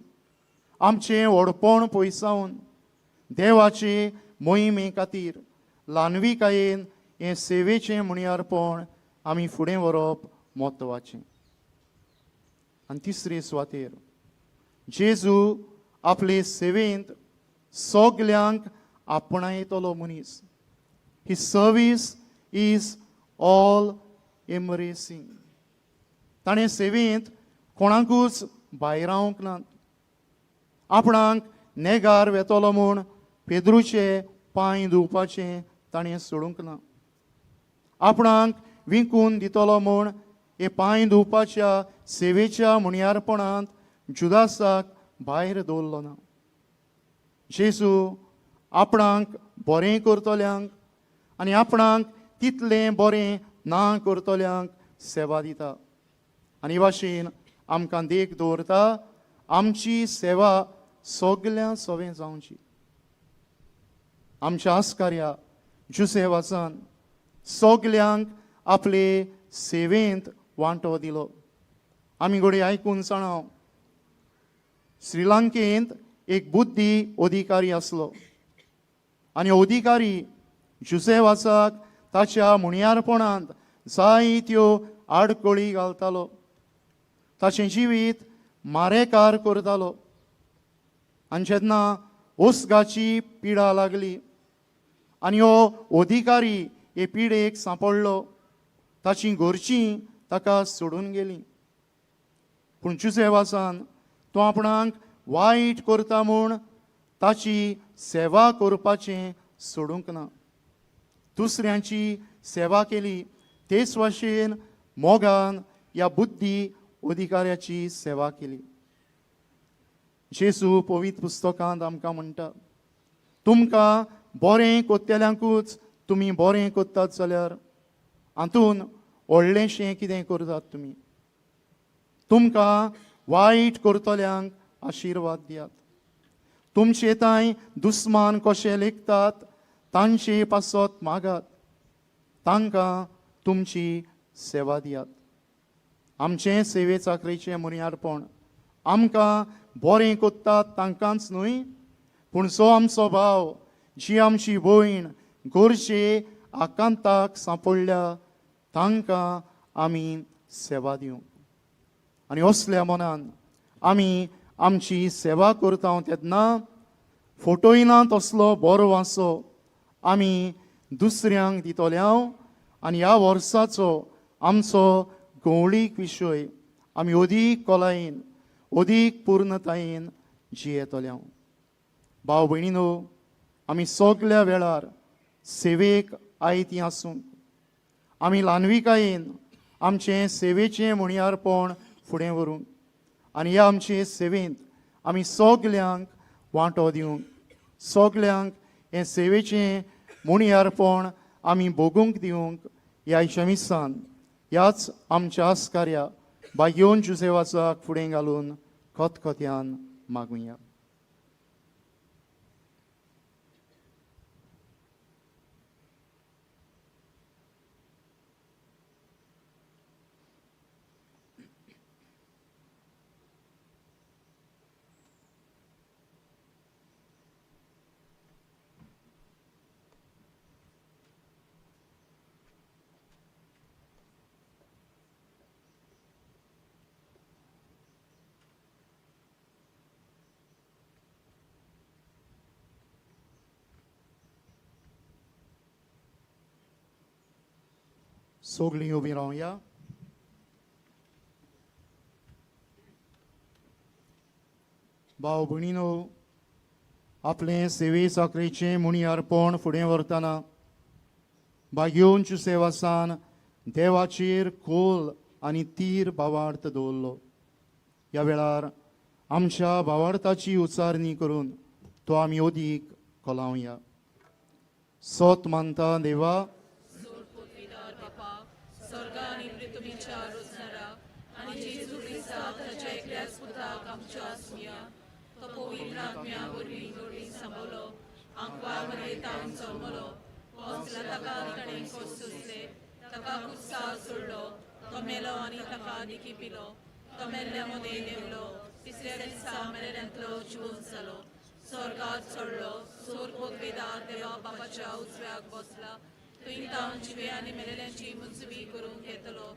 आमचें व्हडपण पयसावन देवाचे मोहिमे खातीर ल्हानविकायेन हें सेवेचें मुण्यारपण आमी फुडें व्हरप म्हत्वाचें. आनी तिसरे सुवातेर जेजू आपले सेवेंत सगल्यांक आपणायतलो मनीस. His service is all embracing. ताणें सेवेंत कोणाकूच भायर रावंक ना. आपणाक नेगार वेतलो म्हूण पेद्रूचे पांय धुवपाचें ताणें सोडूंक ना. आपणाक विकून दितलो म्हूण हे पांय धुवपाच्या सेवेच्या मुण्यारपणांत जुदासाक भायर दवरलो ना. जेजू आपणाक बरें करतल्यांक आनी आपणाक तितलें बरें ना करतल्यांक सेवा दिता. आनी भाशेन आमकां देख दवरता आमची सेवा सगल्या सवें जावची. आमच्या आस्कार्या जुसेवासान सगल्यांक आपले सेवेंत वांटो दिलो. आमी घोडी आयकून जाणाव श्रीलंकेंत एक बुद्धी अधिकारी आसलो आनी अधिकारी जुसेवासाक ताच्या मुण्यारपणांत जायत्यो आडखळी घालतालो. ताचें जिवीत मारेकार करतालो. आनी जेन्ना ओसगाची पिडा लागली आनी हो अधिकारी हे पिडेक सांपडलो, ताचीं घरचीं ताका सोडून गेलीं. पूण जुसेवासान तो आपणाक वायट करता म्हूण ताची सेवा करपाचें सोडूंक ना. दुसऱ्यांची सेवा केली तेच भाशेन मोगान ह्या बुद्धी अधिकाऱ्याची सेवा केली. जेजू पवित्र पुस्तकांत आमकां म्हणटा, तुमकां बरें कोत्तेल्यांकूच तुमी बरें कोत्तात जाल्यार हातून व्हडलेंशें कितें करतात तुमी. तुमकां वायट करतल्यांक आशिर्वाद दियात. तुमचे थंय दुस्मान कशे लेखतात तांचे पासत मागात. तांकां तुमची सेवा दियात. आमचें सेवे चाकरेचें मुण्यारपण आमकां बरें कोत्तात तांकांच न्हय, पूण जो आमचो भाव, जी आमची भयण गोरजे आकांताक सांपडल्या तांकां आमी सेवा दिवंक. आनी असल्या मनान आमी आमची सेवा करता तेन्ना फोटोयना तसलो बरो वासो आमी दुसऱ्यांक दितल्या. आनी ह्या वर्साचो आमचो गवळीक विशय आमी अदीक खोलायेन अदीक पूर्णतायेन जियेतल्या. भाव भयणीनो, आमी सगल्या वेळार सेवेक आयतीं आसूंक, आमी ल्हानविकायेन आमचें सेवेचें मुण्यारपण फुडें व्हरूंक आनी ह्या आमचे सेवेंत आमी सगल्यांक वांटो दिवंक, सगल्यांक हें सेवेचें मुण्यारपण आमी भोगूंक दिवंक ह्या शमिसान ह्याच आमच्या आस्कार्या भाग्योन जुसेवासाक फुडें घालून खतखत्यान मागुया. सगळीं उबीं रावया. भाव भयणीनो, आपले सेवे साखरेचें मुणी अर्पण फुडें व्हरतना भाग्योंच्या सेवासान देवाचेर खोल आनी तीर भावार्थ दवरलो. ह्या वेळार आमच्या भावार्थाची उचारणी करून तो आमी ओदीक खोलावया. सोत मानता देवा, स्वर्ग आनी पृथ्वीच्या रोजनारा आनी जेजू क्रिस्ता ताच्या एकल्याच पुताक आमच्या आसमिया तो पवित्र आत्म्या वरवीं जोडीन सांबाळलो. आंकवा मरे तावन जल्मलो, पोसला ताका ताणें कोसले, ताका कुस्सार सोडलो, तो मेलो आनी ताका दिकी पिलो, तो मेल्ल्या मदें देवलो, तिसऱ्या दिसा मेल्यांतलो जिवंत जालो, स्वर्गात चडलो, सोर पोतवेदार देवा बापाच्या उजव्याक बसला, तुयेन तावन जिवे आनी मेलेल्यांची मुजवी करून घेतलो.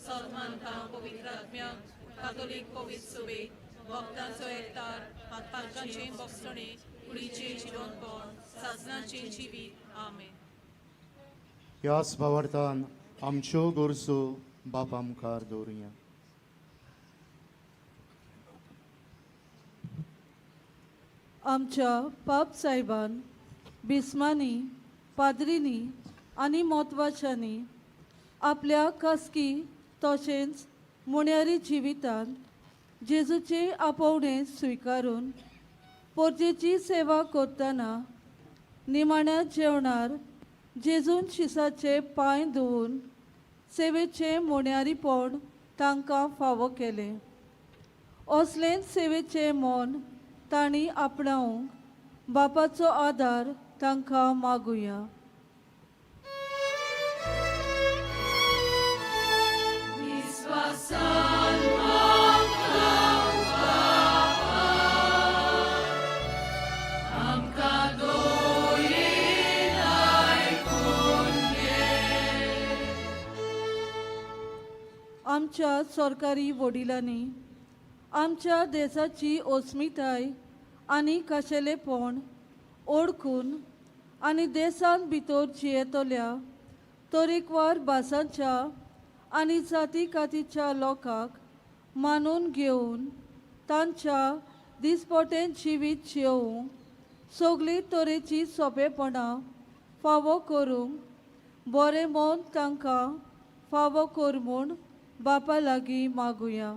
सलमान तांव पवित्र आत्म्या, कातोलीक पवित्र सुबे, भक्तांचो एकतार, पातकांचें भोगसणें, कुडीचें जिवंतपण, सासणाचें जिवीत. आमेन. ह्याच भावार्थान आमच्यो गरजो बापा मुखार दवरुया. आमच्या पाप साहेबान बिस्मांनी, पाद्रींनी आनी म्हत्वाच्यांनी आपल्या खासगी तशेंच मुण्यारी जिवितांत जेजूचे आपोवणें स्विकारून पोरजेची सेवा करतना निमाण्या जेवणार जेजून शिसाचे पांय धुवून सेवेचें मुण्यारीपण तांकां फावो केलें. असलें सेवेचें मोन तांणी आपणावंक बापाचो आदार तांकां मागुया. आमच्या सरकारी वडिलांनी आमच्या देशाची अस्मिताय आनी खाशेलेपण ओळखून आनी देशांत भितर जियेतल्या तरेकवार भासांच्या आनी जाती कातीच्या लोकांक मानून घेवन तांच्या दिसपटें जिवीत जियोवंक सगळी तरेची सोंपेपणां फावो करूंक बरें मन तांकां फावो कर म्हूण बापा लागीं मागुया.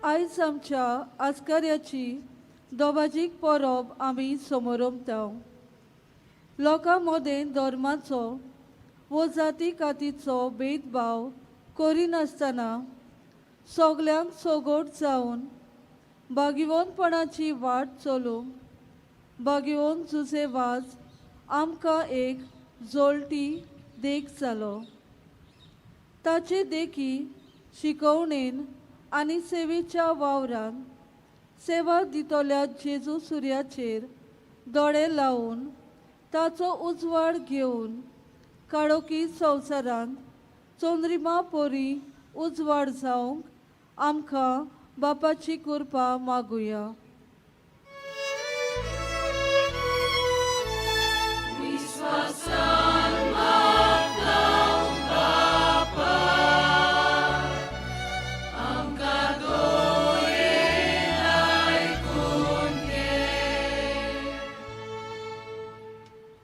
आयज आमच्या आस्कऱ्याची दोबाजीक परब आमी समोरमताव. लोकां मदें धर्माचो वो जाती कातीचो भेदभाव करिनासतना सगल्यांक सोगोड जावन बागिवनपणाची वाट चलूंक बागिवोन जुसेवाज आमकां एक जोळटी देख जालो. ताचे देखी शिकवणेन आनी सेवेच्या वावरान सेवा दितोल्या जेजू सुर्याचेर दोळे लावन ताचो उजवाड घेवन काळोखी संवसारांत चोंद्रिमा पोरी उजवाड जावंक आमकां बापाची कृपा मागुया.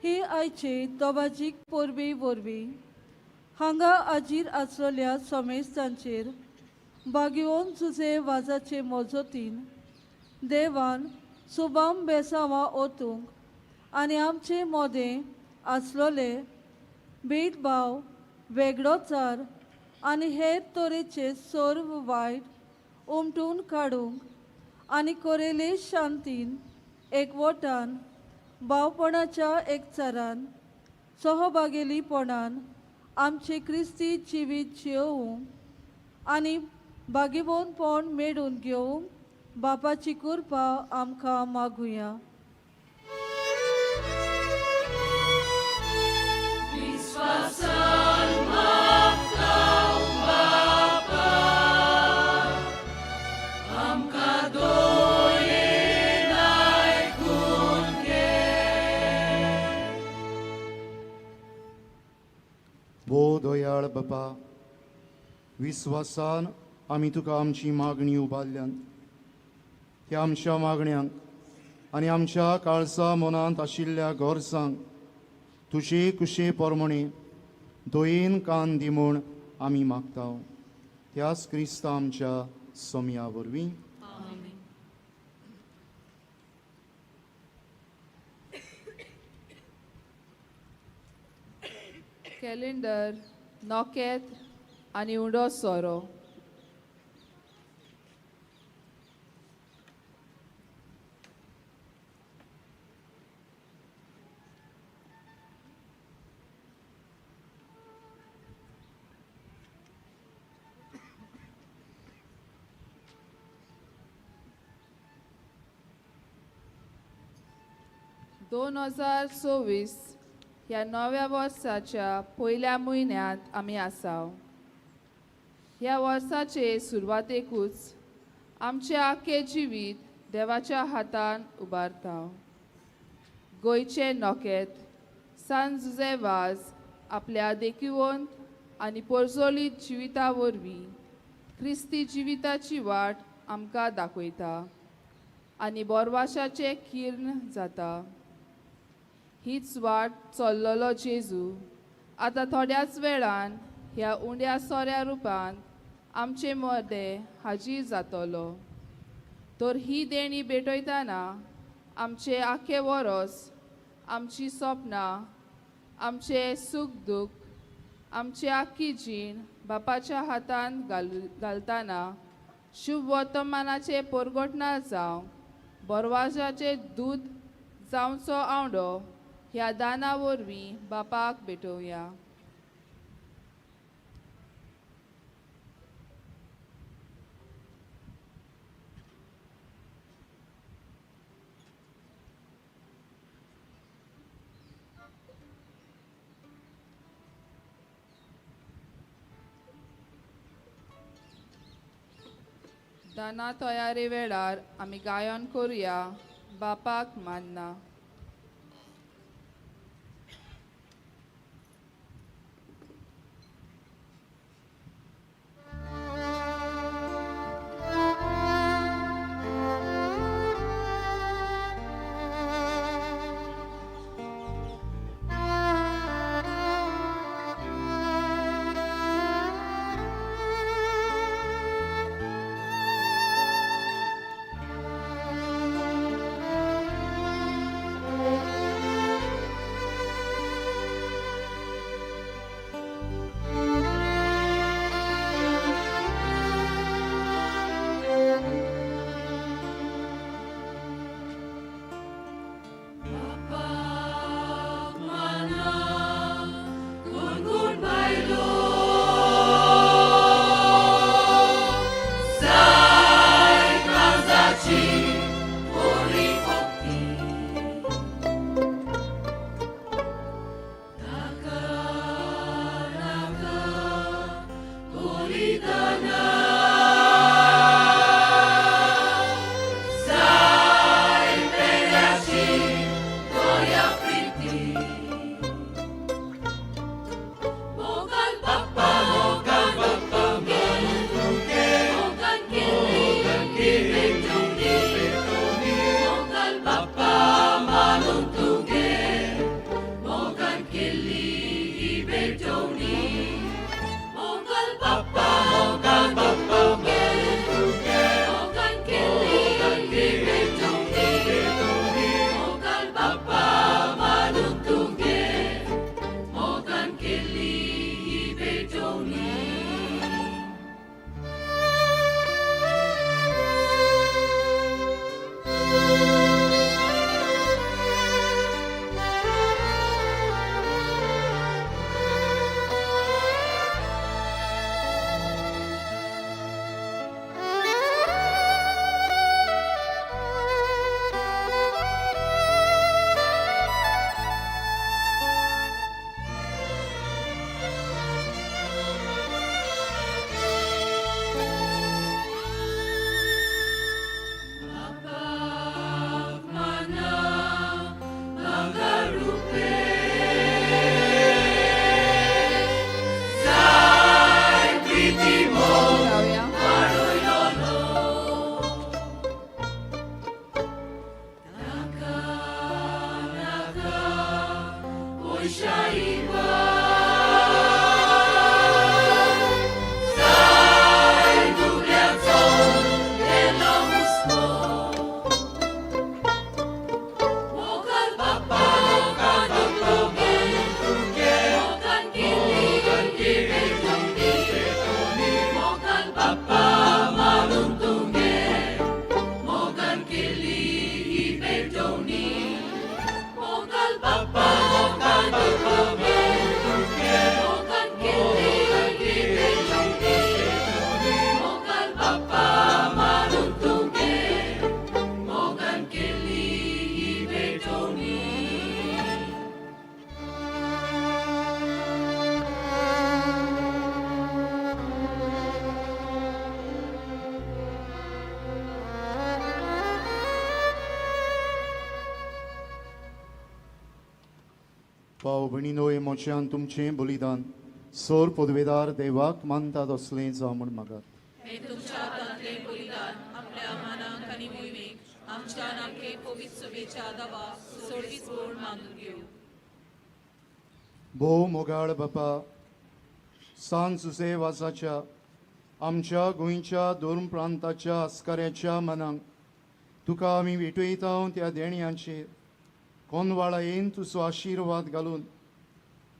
ही आयचे दोबाजीक परबे वरवीं हांगा आजीर आसलेल्या समेस्तांचेर बागिवोन जुजे वाजाचे मोजतीन देवान सुबाम बेसांवां ओतूंक आनी आमचे मोदें आसलोले भेदभाव वेगळोचार आनी हेर तरेचे सर्व वायट उमटून काडूंक आनी कोरेले शांतीन एकवटान भावपणाच्या एकचारान सहभागेलीपणान आमचे क्रिस्ती जिवीत जियोवंक आनी बागिवोनपण मेळून घेवंक बापाची कृपा आमकां मागुया. बापा, विस्वासान आमी तुका आमची मागणी उबारल्यान त्या आमच्या मागण्यांक आनी आमच्या काळजा मनांत आशिल्ल्या गोरसांक तुजे कुशे पोरमणे दोयेन कान दी म्हूण आमी मागता. त्याच क्रिस्त आमच्या सोम्या वरवीं. कॅलेंडर नॉकेत आनी उंडो सोरो. दोन 2024 ह्या नव्या वर्साच्या पयल्या म्हयन्यांत आमी आसाव. ह्या वर्साचे सुरवातेकूच आमचे आख्खे जिवीत देवाच्या हातान उबारता. गोंयचे नॉकेत सान जुजे वाज आपल्या देखीवंत आनी पोरजोलीत जिविता वरवीं क्रिस्ती जिविताची वाट आमकां दाखयता आनी बोरवाशाचें किर्ण जाता. हीच वाट चल्लोलो जेजू आतां थोड्याच वेळान ह्या उंड्या सोऱ्या रुपांत आमचे मदें हाजीर जातलो. तर ही देणी भेटयतना आमचे आख्खे वरोस, आमची सपनां, आमचे सूख दूख, आमची आख्खी जीण बापाच्या हातान घालतना शुभ वर्तमानाचे परगटणार जावं बोरवाजाचे दूद जावचो आवडो ह्या दाना वरवीं बापाक भेटोवया. दाना तयारी वेळार आमी गायन करुया बापाक मानना. भाव भयणीनो हे मोच्यान तुमचें बलिदान सोर पदवेदार देवाक मानतात असलें जावं म्हण मागात. हे तुमच्या हातांतले बलिदान आपल्या मनाक आनी मोहिमेक आमच्या नामके पवित्र सभेच्या दावा सोडवीच म्हूण मानून घेवं. भोव मोगाळ बापा, सांत सुसेवासाच्या आमच्या गोंयच्या दोन प्रांताच्या आस्काऱ्याच्या मनाक तुका आमी भेटयता त्या देणयांचेर कोनवाळायेन तुजो आशिर्वाद घालून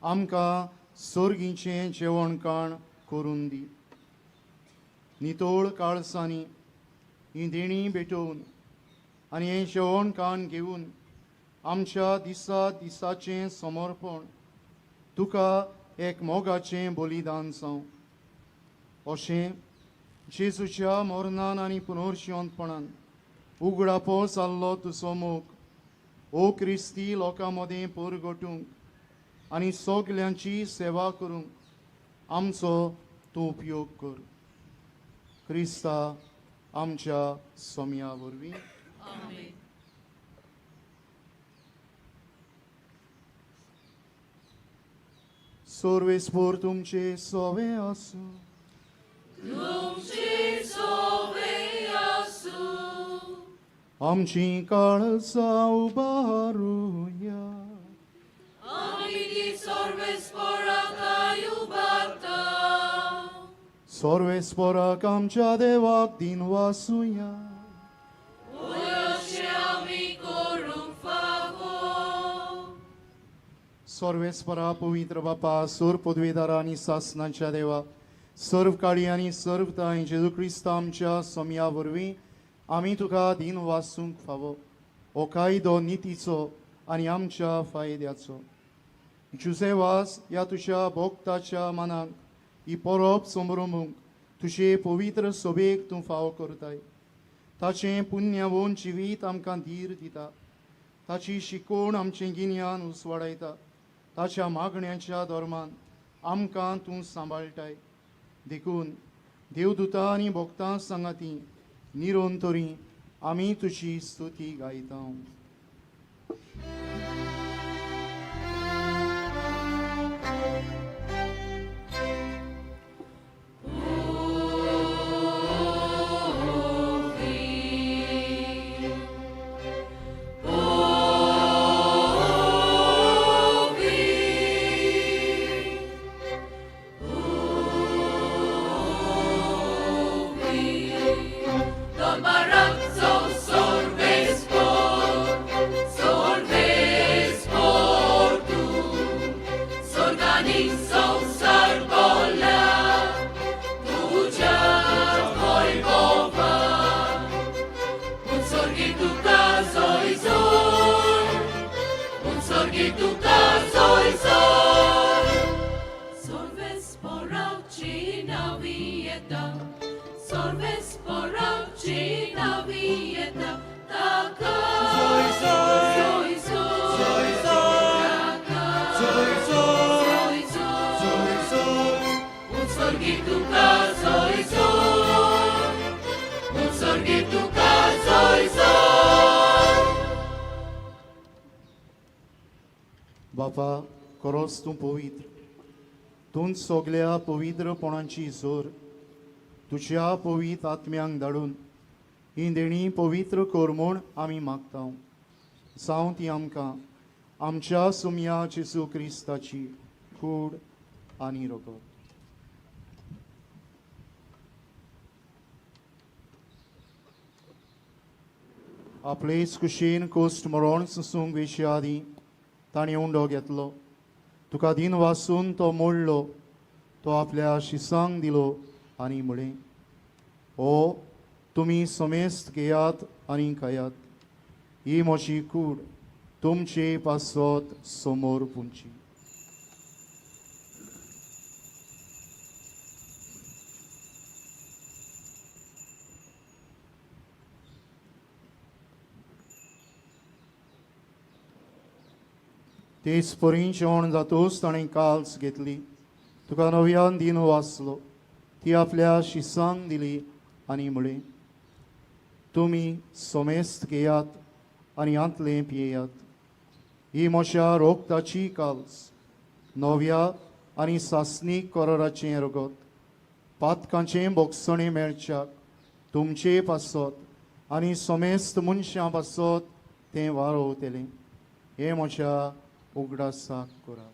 आमकां सर्गीचें जेवण खाण करून दी. नितोळ काळसांनी ही देणी भेटोवन आनी हें जेवण खाण घेवन आमच्या दिसाचें समर्पण तुका एक मोगाचें बलिदान जावं. अशें जेजूच्या मरणान आनी पुनर्जिवंतपणान उगडापो जाल्लो तुजो मोग ओ क्रिस्ती लोकां मदें परगटूंक आनी सगल्यांची सेवा करूंक आमचो तूं उपयोग कर. क्रिस्ता आमच्या सोम्या वरवीं. आमेन. सर्वेस्पोर तुमचे सोवे आसूं. तुमचे सोवे आसूं. आमची काळजां उबारुया. आमी ती सर्वेस्पराक उबारता. सर्वेस्पोराक आमच्या देवाक दिन वासुया. अशें आमी करूंक फावो. सर्वेस्परा पवित्र बापा, सोर पदवेदारा आनी सासणाच्या देवा, सर्व काळी आनी सर्व ताय जेजू क्रिस्त आमच्या सोम्या वरवीं आमी तुका दिन वासूंक फावो. हो कायदो नितीचो आनी आमच्या फायद्याचो. जुसेवास ह्या तुज्या भोगताच्या मनाक ही परब संभ्रमूंक तुजे पवित्र सभेक तूं फावो करताय. ताचें पुण्यवोन जिवीत आमकां धीर दिता. ताची शिकोवण आमचें गिन्यान उसवाडायता. ताच्या मागण्याच्या धर्मान आमकां तूं सांबाळटाय. देखून देवदूतां आनी भोगतां सांगाती निरंतरी आमी तुजी स्तुती गायता. बापा, खरोच तूं पवित्र. तूं सगल्या पवित्रपणाची जोर तुज्या पवित्र आत्म्यांक धाडून ही देणी पवित्र कर म्हूण आमी मागता. जावं ती आमकां आमच्या सुम्या जेजू क्रिस्ताची कूड आनी रगत. आपलेच कुशीन कोस्ट मरोण सुसूंक वेचे आदी ताणें उंडो घेतलो. तुका दिन वासून तो मोडलो. तो आपल्या शिसांक दिलो आनी म्हळें, ओ तुमी समेस्त घेयात आनी खायात. ही म्हजी कूड तुमचे पासत समोर पुंची. तेच परी जेवण जातोच ताणें काल्स घेतली. तुका नव्यान दिन वाचलो. ती आपल्या शिसांक दिली आनी म्हळें, तुमी समेस्त घेयात आनी आंतलें पियेयात. ही म्हज्या रोगताची काल्स नव्या आनी सासणीक कोराचें रगत पातकांचें बोगसणें मेळच्याक तुमचे पासत आनी समेस्त मनशां पासत तें वारोवतलें हें म्हज्या उगडासाक करात.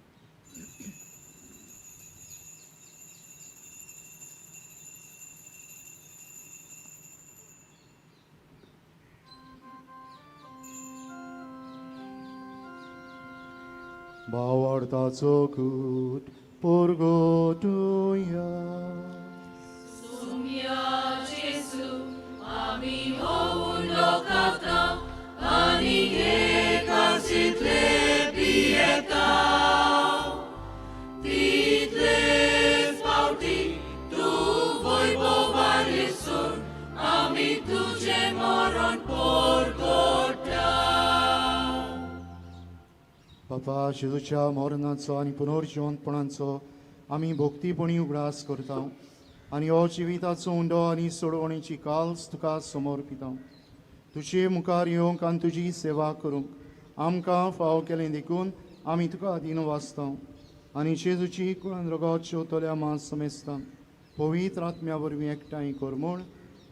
भावार्थाचो कूट परगोटुया. सुम्या जेसू आमी होऊन लोकांता आनी एकाचितले पियेता तितलेच फावटी तूं वैभवान येसून आमी तुजें मरण परगोटा. बापा जेजूच्या मरणाचो आनी पुनर्जिवंतपणाचो आमी भोक्तीपणी उगडास करता आनी हो जिविताचो उंडो आनी सोडवणेची काल्स तुका समर्पिता. तुजे मुखार येवंक आनी तुजी सेवा करूंक आमकां फाव केलें देखून आमी तुका अधीन वाचता आनी जेजूची कुळान रगत तोल्या मास समेस्तां पवित्र आत्म्या वरवीं एकठांय कर म्हूण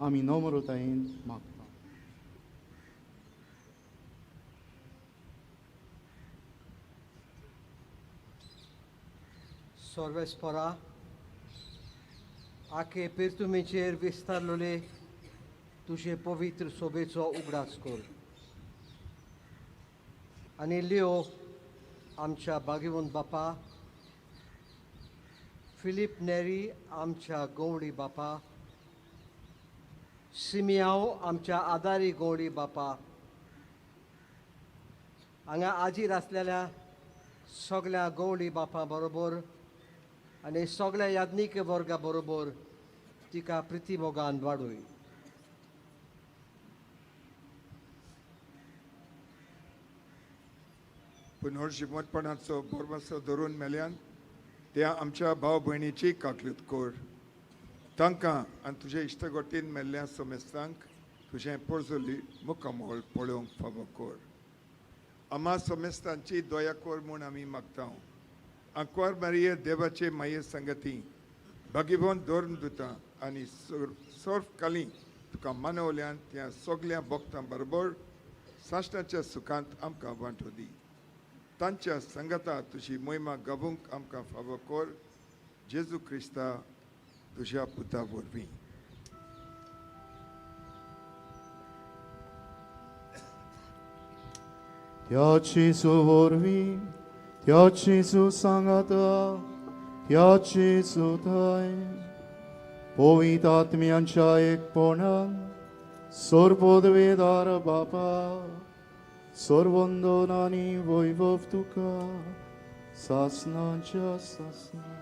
आमी नम्रतायेन मागता. सर्वेस्परा आखे पिर्तुमेचेर विस्तारलोले तुजे पवित्र सोबेचो उगडास कर आनी लिओ आमच्या बागेवंत बापा फिलीप नेरी आमच्या गवळी बापा सिमियाव आमच्या आदारी गवळी बापा हांगा आजीर आसलेल्या सगळ्या गवळी बापा बरोबर आनी सगळ्या याज्ञीक वर्गा बरोबर तिका प्रितीमोगान वाडूय. पुनर्जिवंतपणाचो बोरमासो धरून मेल्यान त्या आमच्या भाव भयणीची काकलीत कर. तांकां आनी तुजे इश्टगोटीन मेल्ल्या समेस्तांक तुजें पोरजोली मुखामोल पळोवंक फावो कर. आम्हा समेस्तांची दया कर म्हूण आमी मागता. अंकवार मारिये देवाचे माये संगती भगिवंत धोरण दिता आनी सर्व काली तुका मानवल्यान त्या सगळ्या भक्तां बरोबर साश्टाच्या सुखांत आमकां वांटो दी. तांच्या संगता तुजी मोहिमा गावूंक आमकां फावो कर. जेजू क्रिस्ता तुज्या पुता वरवीं. त्या जेजू वरवीं त्या जेजू सांगाता त्या जेजू थंय पवित्र आत्म्यांच्या एकपणान सर्वोदवेदार बापा सर्वंदन आनी वैभव तुका सासनाच्या सासना.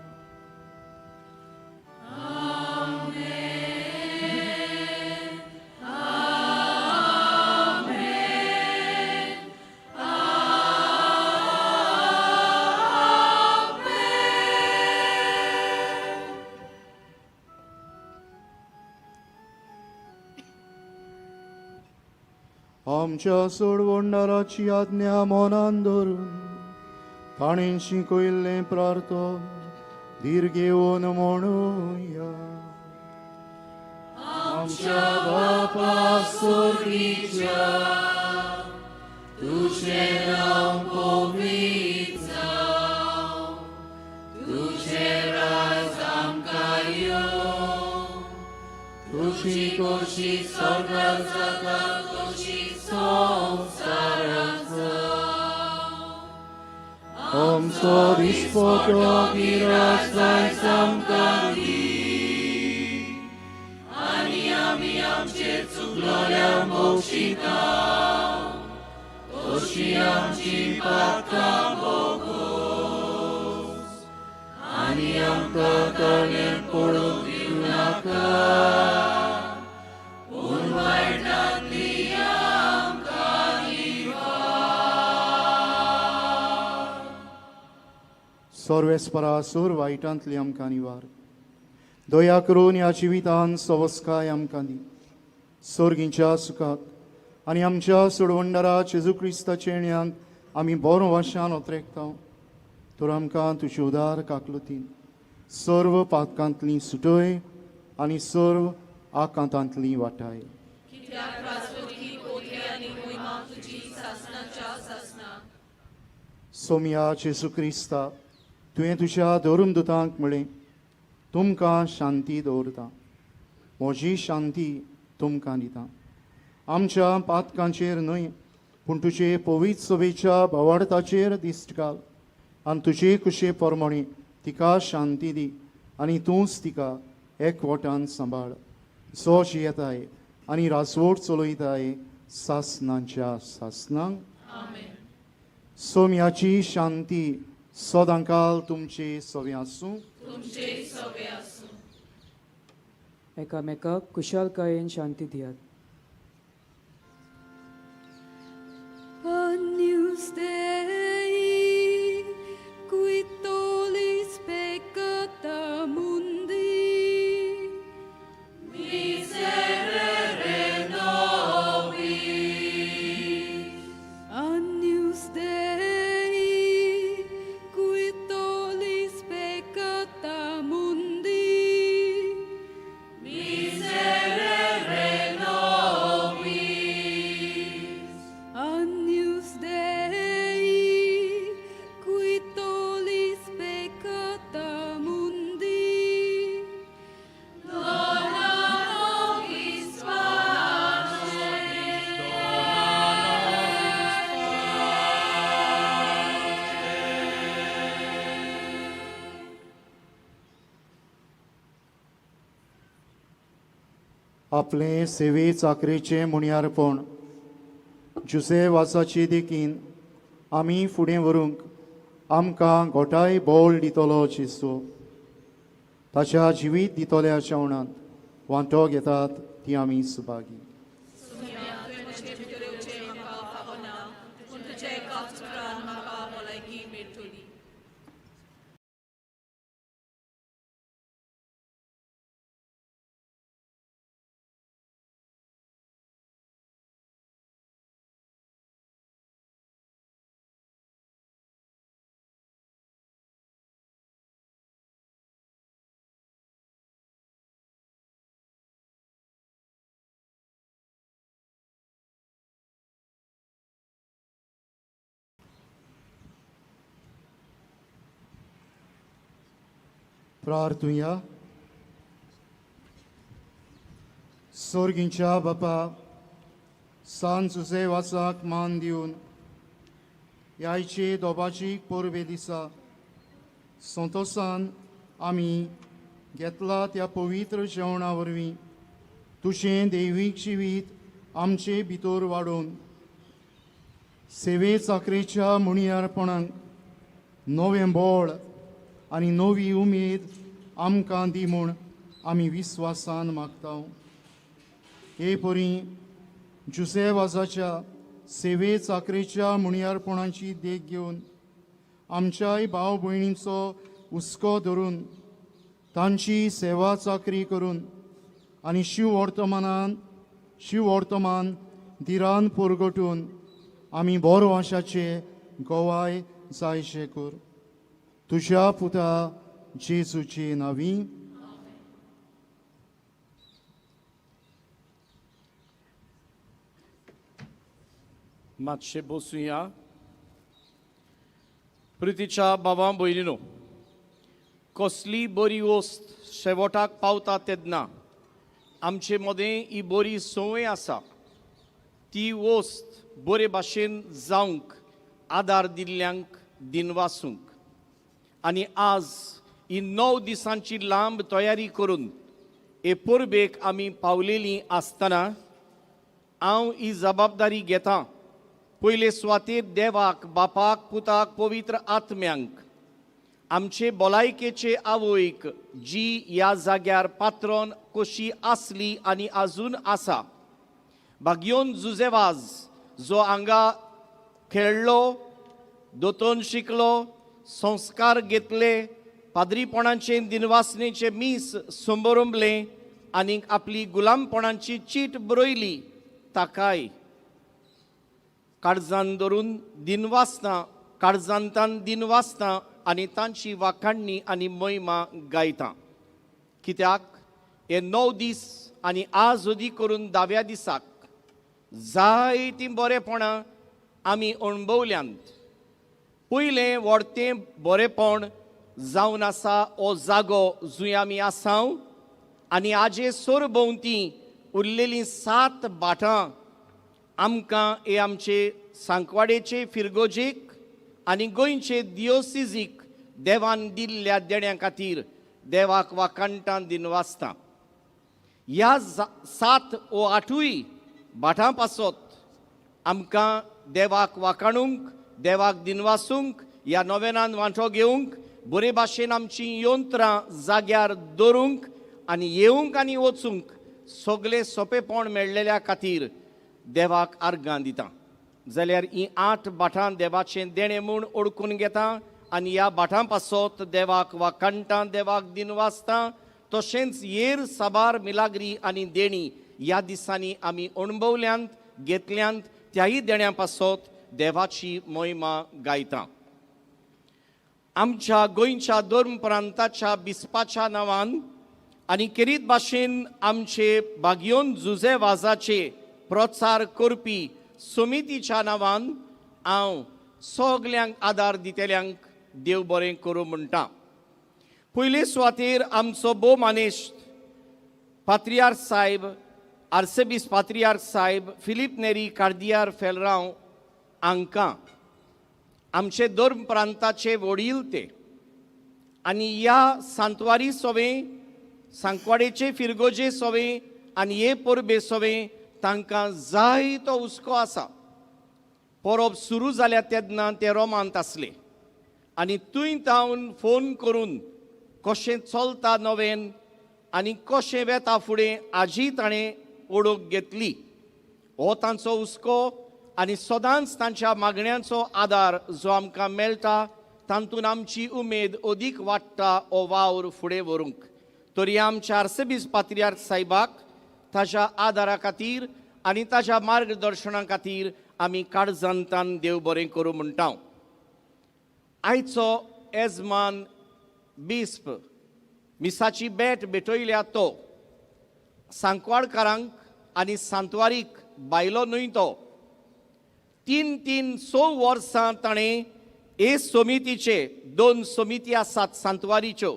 आमच्या सोडवणाराची आज्ञा मनान धरून ताणें शिकयल्लें प्रार्थन धीर घेवन म्हणुया. आमच्या बापा स्वर्गीच्या तुझें नांव पवित्र जावं तुझें राज आमकां येवं तुजी खोशी स्वर्गांत जाता तशी संवसारांत जावं. आमचो दिसपटो गिरास आयज आमकां दी आनी आमी आमचेर चुकलोल्या मोक्षिता तशी आमची पातकां भोगोस आनी आमकां तळ्यांत पडूंक दिवं नाका पूण वायटांतली आमकां निवार. सर्वेस्परा सूर वायटांतली आमकां निवार. दया करून ह्या जिवितान सवस्काय आमकां दी. सर्गीच्या सुखाक आनी आमच्या सोडवंडरा जेजू क्रिस्ताचे येण्याक आमी बरो वाशान ओतरेकता तर आमकां तुजे उदार काकलुतीन सर्व पातकांतली सुटय आनी सर्व आकांतांतली वाटाय. कित्याक राजवटी पोतली आनी मोहिमा तुजी सासणाच्या सासना. सोम्या जेसू क्रिस्ता तुवें तुज्या धर्मदुतांक म्हळें तुमकां शांती दवरता, म्हजी शांती तुमकां दिता. आमच्या पातकांचेर न्हय पूण तुजे पवित्र सभेच्या भावार्थाचेर दिश्ट घाल आनी तुजे कुशे प्रमाणे तिका शांती दी आनी तूंच तिका एकवटान सांबाळ. सोश येताय आनी रासवट चलयताय सासनांच्या सासनांक. सोम्याची शांती सदांकाल तुमचे सवे आसूं. तुमचे सवे आसूं. एकामेकाक कुशलकायेन शांती दियात. Agnus Dei, qui tollis peccata mundi, miserere nobis. Agnus Dei, qui tollis peccata mundi, Miserere nobis. Agnus Dei, qui tollis peccata mundi, Dona nobis pace. आपले सेवे चाकरेचे मुणयारपण जुसे वासाची देखीन आमी फुडें व्हरूंक आमकां गोठाय बोल दितलो जेसू. ताच्या जिवीत दितल्या जेवणांत वांटो घेतात ती आमी सुभागी. सुम्या तुवें म्हजे भितरेवचें म्हाका फावना, पूण तुज्या एका उतरान म्हाका भलायकी मेळटली. प्रार्थुया. सर्गींच्या बापा सांज सुसे वासाक मान दिवन ह्यायचे दोबाची पोरबे दिसा संतोसान आमी घेतला त्या पवित्र जेवणा वरवीं तुजें दैवीक जिवीत आमचे भितर वाडोवन सेवे चाकरेच्या मुणयारपणांक नवें बळ आनी नवी उमेद आमकां दी म्हूण आमी विस्वासान मागता. हे परी जुसेवासाच्या सेवे चाकरेच्या मुणयारपणाची देख घेवन आमच्याय भाव भयणींचो हुस्को धरून तांची सेवा चाकरी करून आनी शिव वर्तमान दिरान परगटून आमी बरो आशाचे गोवाय जायशे कर. तुज्या पुता जेजूचे नांवी. मातशें बसूया. प्रितीच्या भावां भयणीनो, कसली बरी वस्त शेवटाक पावता तेन्ना आमचे मदें ही बरी संवय आसा ती वस्त बरे भाशेन जावंक आदार दिल्ल्यांक दिनवासूंक. आनी आज ही 9 दिसांची लांब तयारी करून हे परबेक आमी पावलेलीं आसतना हांव ही जबाबदारी घेतां. पयले सुवातेर देवाक, बापाक, पुताक, पवित्र आत्म्यांक, आमचे भलायकेचे आवयक जी ह्या जाग्यार पात्रोन कशी आसली आनी आजून आसा, भाग्योन जुजेवाज जो हांगा खेळ्ळो, दोतोन शिकलो, संस्कार घेतले, पाद्रीपणाचे दिनवासनेचे मीस संबरंबले आनी आपली गुलामपणाची चीट बरयली, ताकाय काळजान धरून काळजांतान दिन वाचता आनी तांची वाखाणणी आनी महिमा गायता. कित्याक हे 9 दीस आनी आज ओदी करून 10व्या दिसाक जायतीं बरेपणां आमी अणभवल्यांत. पयलें व्हडतें बरेपण जावन आसा हो जागो जंय आमी आसाव आनी आजे सरभोंवती उरलेलीं 7 भाटां आमकां हे आमचे सांकवाडेचे फिरगोजेक आनी गोंयचे दियोसिसीक देवान दिल्ल्या देण्या खातीर देवाक वाकाणटां दिनवासता. ह्या 7 वा 8 भाटां पासत आमकां देवाक वाकाणूंक, देवाक दिनवासूंक, ह्या नोवेनान वांटो घेवंक, बरे भाशेन आमचीं यंत्रां जाग्यार दवरूंक आनी येवंक आनी वचूंक सगळें सोंपेपण मेळ्ळेल्या खातीर देवाक आर्गां दिता. जाल्यार ही 8 भाटां देवाचें देणें म्हूण ओळखून घेता आनी ह्या भाटां पासत देवाक वाकाणटा, देवाक दिनवासता. तशेंच हेर साबार मिलाग्री आनी देणी ह्या दिसांनी आमी अणभवल्यांत, घेतल्यांत, त्याही देण्या पासत देवाची महिमा गायता. आमच्या गोंयच्या धर्म प्रांताच्या बिस्पाच्या नांवान आनी खेरीत भाशेन आमचे बागयोन जुजे वाजाचे प्रचार करपी समितीच्या नांवान हांव सगल्यांक आदार दितेल्यांक देव बरें करूं म्हणटा. पयले सुवातेर आमचो भोवमानेस्त पात्रियार्क साहेब, आर्चबिशप पात्रियार्क साहेब फिलीप नेरी कार्दियार फेलरांव हांकां आमचे धर्म प्रांताचे वडील ते आनी ह्या सांतवारी सोवें, सांकवाडेचे फिरगोजे सोवें आनी हे परबे सोवें तांकां जायतो हुस्को आसा. परब सुरू जाल्या तेन्ना ते रोमांत आसले आनी थंय तावन फोन करून कशें चलता नोवेन आनी कशें वेता फुडें आजी ताणें ओळख घेतली. हो तांचो हुस्को आनी सदांच तांच्या मागण्यांचो आदार जो आमकां मेळटा तातूंत आमची उमेद अदीक वाडटा हो वावर फुडें व्हरूंक. तरी आमच्या आर्चबिशप पात्रियार्क साहेबाक ताच्या आदारा खातीर आनी ताच्या मार्गदर्शना खातीर आमी काळजांतान देव बरें करूं म्हणटा. आयचो येजमान बिस्प मिसाची भेट भेटयल्या तो सांकवाडकारांक आनी सांतवारीक बायलो न्हय तो 3-6 वर्सां ताणें हे समितीचे 2 समिती आसात सांतवारीच्यो,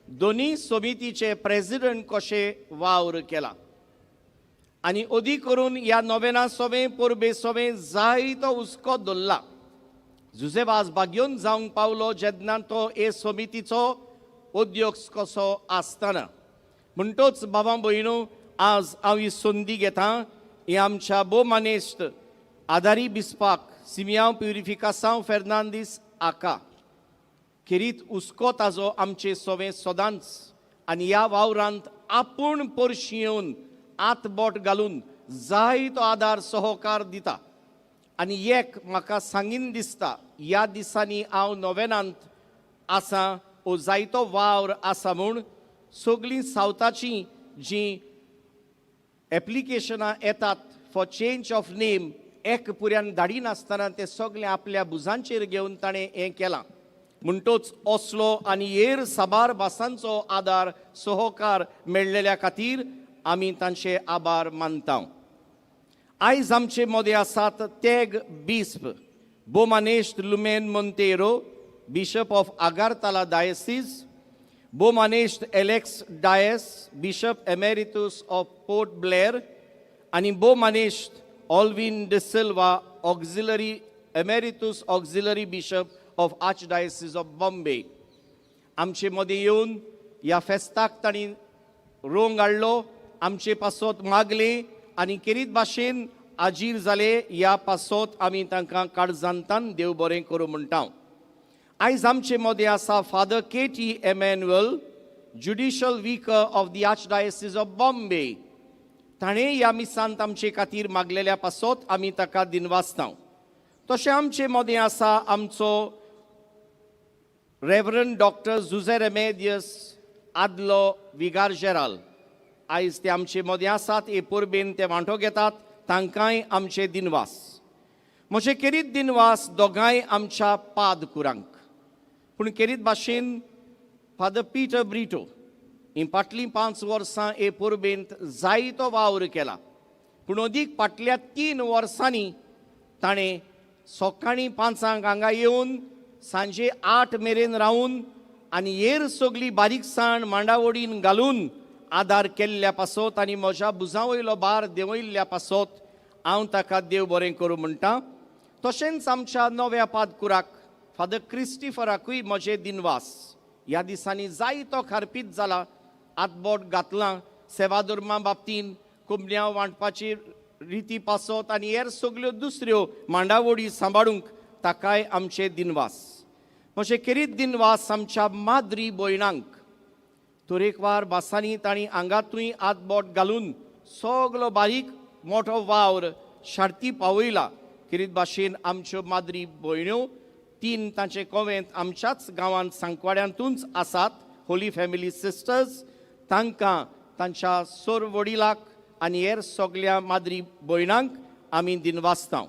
दोनी समितीचे प्रेसिडेंट कशें वावर केला आनी अदी करून ह्या नोवेना सोवें परबे सोवें जायतो हुस्को दवरला. जुजेवाज बागयोन जावंक पावलो जेन्ना तो हे समितीचो उद्योग कसो आसतना. म्हणटोच बाबा भयणो, आज हांव ही संदी घेतां हे आमच्या भोवमानेस्त आदारी बिस्पाक सिमियांव प्युरिफिकासांव फेर्नांदीस आका खेरीत हुस्को ताजो आमचे सोवें सदांच आनी ह्या वावरांत आपूण परशी येवन आतबोट घालून जायतो आदार सहकार दिता. आनी एक म्हाका सांगीन दिसता, ह्या दिसांनी हांव नोवेनांत आसा ओ जायतो वावर आसा म्हूण सगळीं सावथाचीं जीं एप्लिकेशनां येतात फॉर चेंज ऑफ नेम एक पुऱ्यान धाडी नासतना ते सगळे आपल्या बुजांचेर घेवन ताणें हें केलां. म्हणटोच असलो आनी हेर साबार भासांचो आदार सहकार मेळ्ळेल्या खातीर आमी तांचे आभार मानता. आयज आमचे मदें आसात तेग बिस्प भोवमानेस्त Lumen Monteiro, bishop of Agartala diocese, भोवमानेस्त Alex Dias, bishop emeritus of Port Blair आनी भोवमानेस्त Allwyn de Silva, auxiliary emeritus auxiliary bishop of archdiocese of Bombay. आमचे मदें येवन ह्या फेस्ताक तांणी रोंग हाडलो, आमचे पासत मागले आनी खेरीत भाशेन आजीर जाले. ह्या पासत आमी तांकां काळजांतान देव बरें करूं म्हणटा. आयज आमचे मदें आसा father K T. Emmanuel, judicial vicar of the archdiocese of Bombay. ताणें ह्या मिसांत आमचे खातीर मागलेल्या पासत आमी ताका दिनवासता. तशें आमचे मदें आसा आमचो रेव्हरंड डॉक्टर जुझे रेमेदियस आदलो विगार जेराल. आयज ते आमचे मदें आसात, हे परबेन ते वांटो घेतात, तांकांय आमचे दिनवास. म्हजे केरीत दिनवास दोगांय आमच्या पाद कुरांक पूण केरीत भाशेन फादर पीटर ब्रिटो ही फाटलीं 5 वर्सां हे परबेंत जायतो वावर केला पूण अदीक फाटल्या 3 वर्सांनी ताणें सकाळीं 5 हांगा येवन सांजे 8 मेरेन रावन आनी हेर सगळी बारीकसाण मांडावडीन घालून आदार केल्ल्या पासत आनी म्हज्या बुजा वयलो भार देंवयल्ल्या पासत हांव ताका देव बरें करूं म्हणटा. तशेंच आमच्या नव्या पादकुराक फादर क्रिस्टिफराकूय म्हजे दिनवास. ह्या दिसांनी जायतो खारपीत जाला, आतबोट घातलां सेवाधर्मा बाबतीन, कुंबल्यां वांटपाची रिती पासत आनी हेर सगल्यो दुसऱ्यो मांडावडी सांबाळूंक ताकाय आमचे दिनवास. म्हजे केरीत दिनवास आमच्या माद्री भयणांक. तरेकवार भासांनी तांणी आंगातूय आतबोट घालून सगलो बारीक मोठो वावर शार्ती पावयला. केरीत भाशेन आमच्यो माद्री भयण्यो 3 तांचे कोवेंत आमच्याच गांवांत सांकवाड्यांतूच आसात, होली फॅमिली सिस्टर्स. तांकां तांच्या सोर वडिलाक आनी हेर सगल्या माद्री भयणांक आमी दिनवासतांव.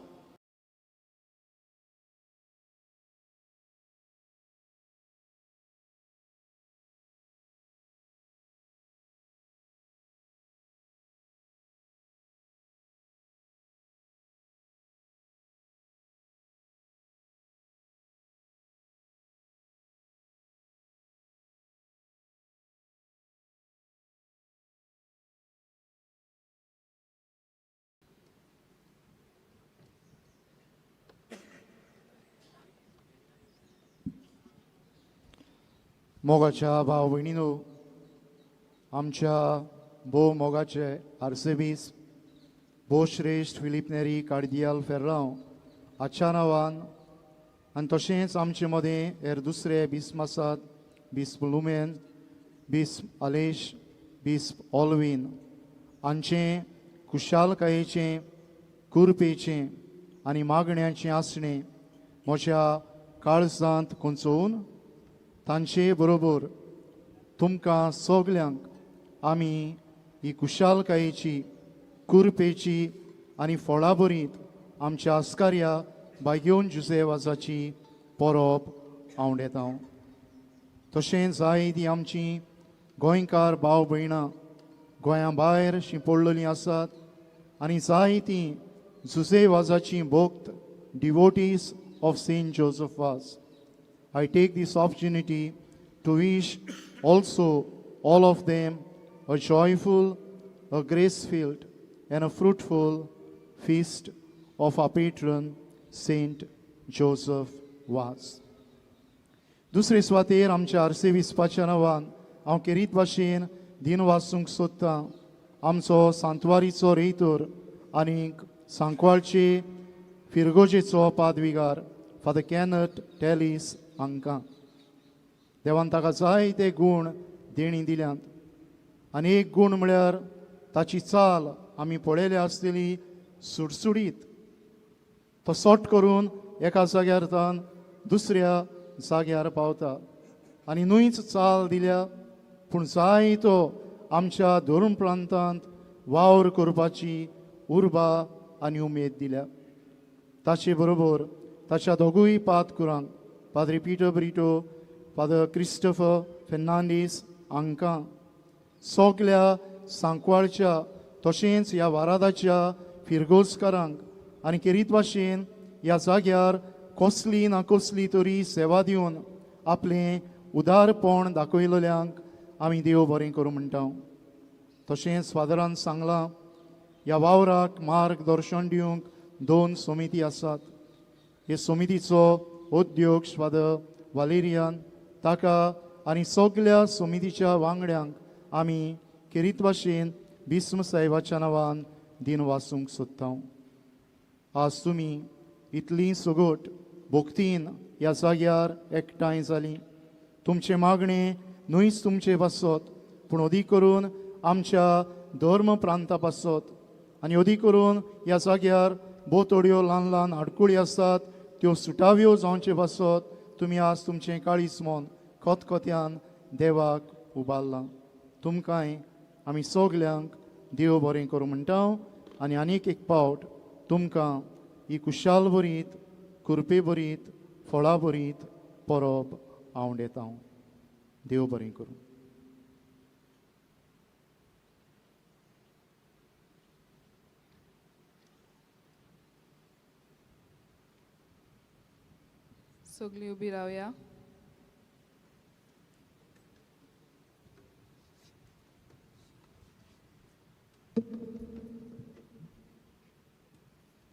मोगाच्या भाव भयणीनो, आमच्या भोव मोगाचे आर्सेबीस भोव श्रेश्ठ फिलीप नेरी कार्दियाल फेर्रांव आजच्या नांवान आनी तशेंच आमचे मदें हेर दुसरे बिस्प आसात, बिस्प लुमेन, बिस्प आलेश, बिस्प ऑल्वीन हांचे कुशालकायेचें, कुरपेचें आनी मागण्यांचें आसणें म्हज्या काळजांत कोंचोवन तांचे बरोबर तुमकां सगल्यांक आमी ही कुशालकायेची, कुरपेची आनी फळां बरीत आमच्या आस्कार्या बागेवन जुसेवासाची परब आवडेतां. तशेंच जायतीं आमचीं गोंयकार भाव भयणां गोंया भायर शिंपडलेलीं आसात आनी जायतीं जुसेवासाचीं भोक्त डिवोटीज ऑफ सेंट जोसेफ वास. I take this opportunity to wish also all of them a joyful, a grace-filled, and a fruitful feast of our patron, Saint Joseph was. दुसरे सुवातेर आमच्या आर्सेविस्पाच्या नांवान हांव केरीत भाशेन दिन वाचूंक सोदतां आमचो सांतवारीचो रेतर आनीक सांकवाळचे फिरगोजेचो पादविगार फादर कॅनट टॅलिस हांकां. देवान ताका जायते गूण देणी दिल्यात आनी एक गूण म्हळ्यार ताची चाल आमी पळयल्या आसतली सुटसुडीत. तो सोट करून एका जाग्यार दुसऱ्या जाग्यार पावता आनी न्हूच चाल दिल्या पूण जायतो आमच्या धर्म प्रांतांत वावर करपाची उर्बा आनी उमेद दिल्या. ताचे बरोबर ताच्या दोगूय पादकुरांक फादर पीटर ब्रिटो, फादर क्रिस्टोफर फेर्नांडीस हांकां, सगल्या सांकवाळच्या तशेंच ह्या वारादाच्या फिरगोजकारांक आनी केरीत भाशेन ह्या जाग्यार कसली ना कसली तरी सेवा दिवन आपलें उदारपण दाखयलेल्यांक आमी देव बरें करूं म्हणटा. तशेंच फादरान सांगलां ह्या वावराक मार्गदर्शन दिवंक 2 समिती आसात. हे समितीचो अध्यक्ष फादर वालेरियान, ताका आनी सगल्या समितीच्या वांगड्यांक आमी केरीत भाशेन बिस्म साहेबाच्या नांवान दिन वाचूंक सोदता. आज तुमी इतलीं सगोट भोक्तीन ह्या जाग्यार एकठांय जालीं. तुमचे मागणें न्हूच तुमचे पासत पूण अदीक करून आमच्या धर्म प्रांता पासत आनी अदीक करून ह्या जाग्यार भोव थोड्यो ल्हान ल्हान आडकुळी आसात त्यो सुटाव्यो जावचे पासत तुमी आज तुमचें काळीज मोन खतखत्यान देवाक उबारलां. तुमकांय आमी सगल्यांक देव बरें करूं म्हणटा आनी आनीक एक पावट तुमकां ही कुशाल बरीत कुरपे बरीत फळां बरीत परब हांव येता देव बरें करूं. सगळीं उबी रावया.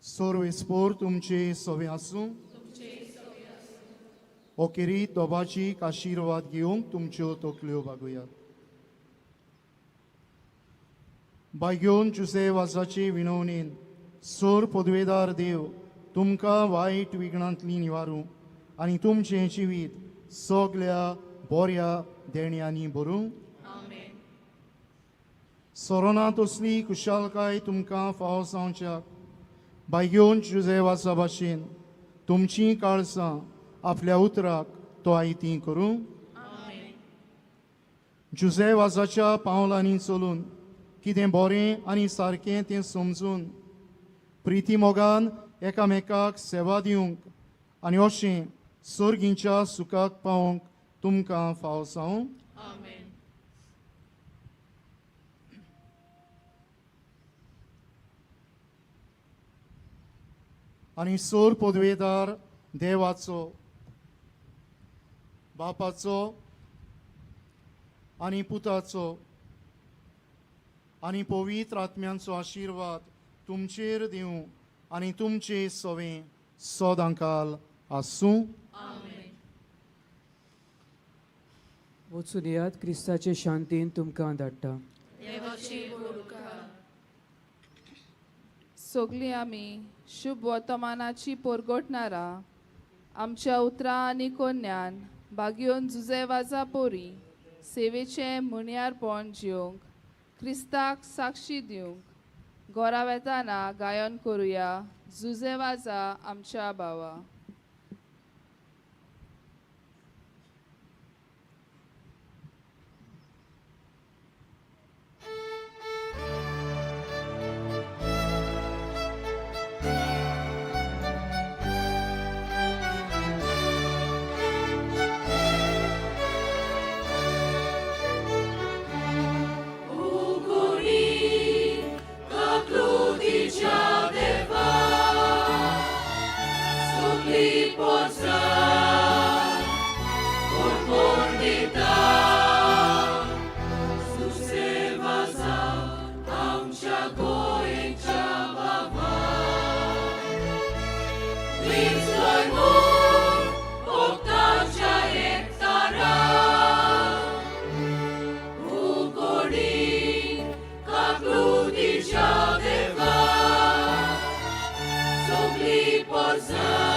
सर्वेस्पोर तुमचे सवे आसूं. ओकेरी दोबाची आशिर्वाद घेवंक तुमच्यो तकल्यो बागुयात. बागयोन जुसे वासाचे विणवणेन सोर पदवेदार देव तुमकां वायट विघ्नांतली निवारूं आनी तुमचें जिवीत सगळ्या बऱ्या देण्यांनी भरूं. सोरोनांत असली कुशालकाय तुमकां फावो जावच्याक बागयोन जुसे वासा भाशेन तुमची काळसां आपल्या उतराक तो आयती करूं. जुसे वासाच्या पावलांनी चलून कितें बरें आनी सारकें तें समजून प्रिती मोगान एकामेकाक सेवा दिवंक आनी अशें सर्गीच्या सुखाक पावोवंक तुमकां फावो जावं. आनी सोर पदवेदार देवाचो बापाचो आनी पुताचो आनी पवित्र आत्म्यांचो आशिर्वाद तुमचेर दिवं आनी तुमचे सवें सदांकाल आसूं. वचून येयात क्रिस्ताचे शांतीन तुमकां धाडटा. सगळीं आमी शुभ वर्तमानाची परगटणारा आमच्या उतरां आनी कोन्यान बागयोन जुजे वाजा पोरी सेवेचें मुण्यारपण जिवंक क्रिस्ताक साक्षी दिवंक घरा वेताना गायन करुया जुजे वाजा आमच्या भावा. Sogli porza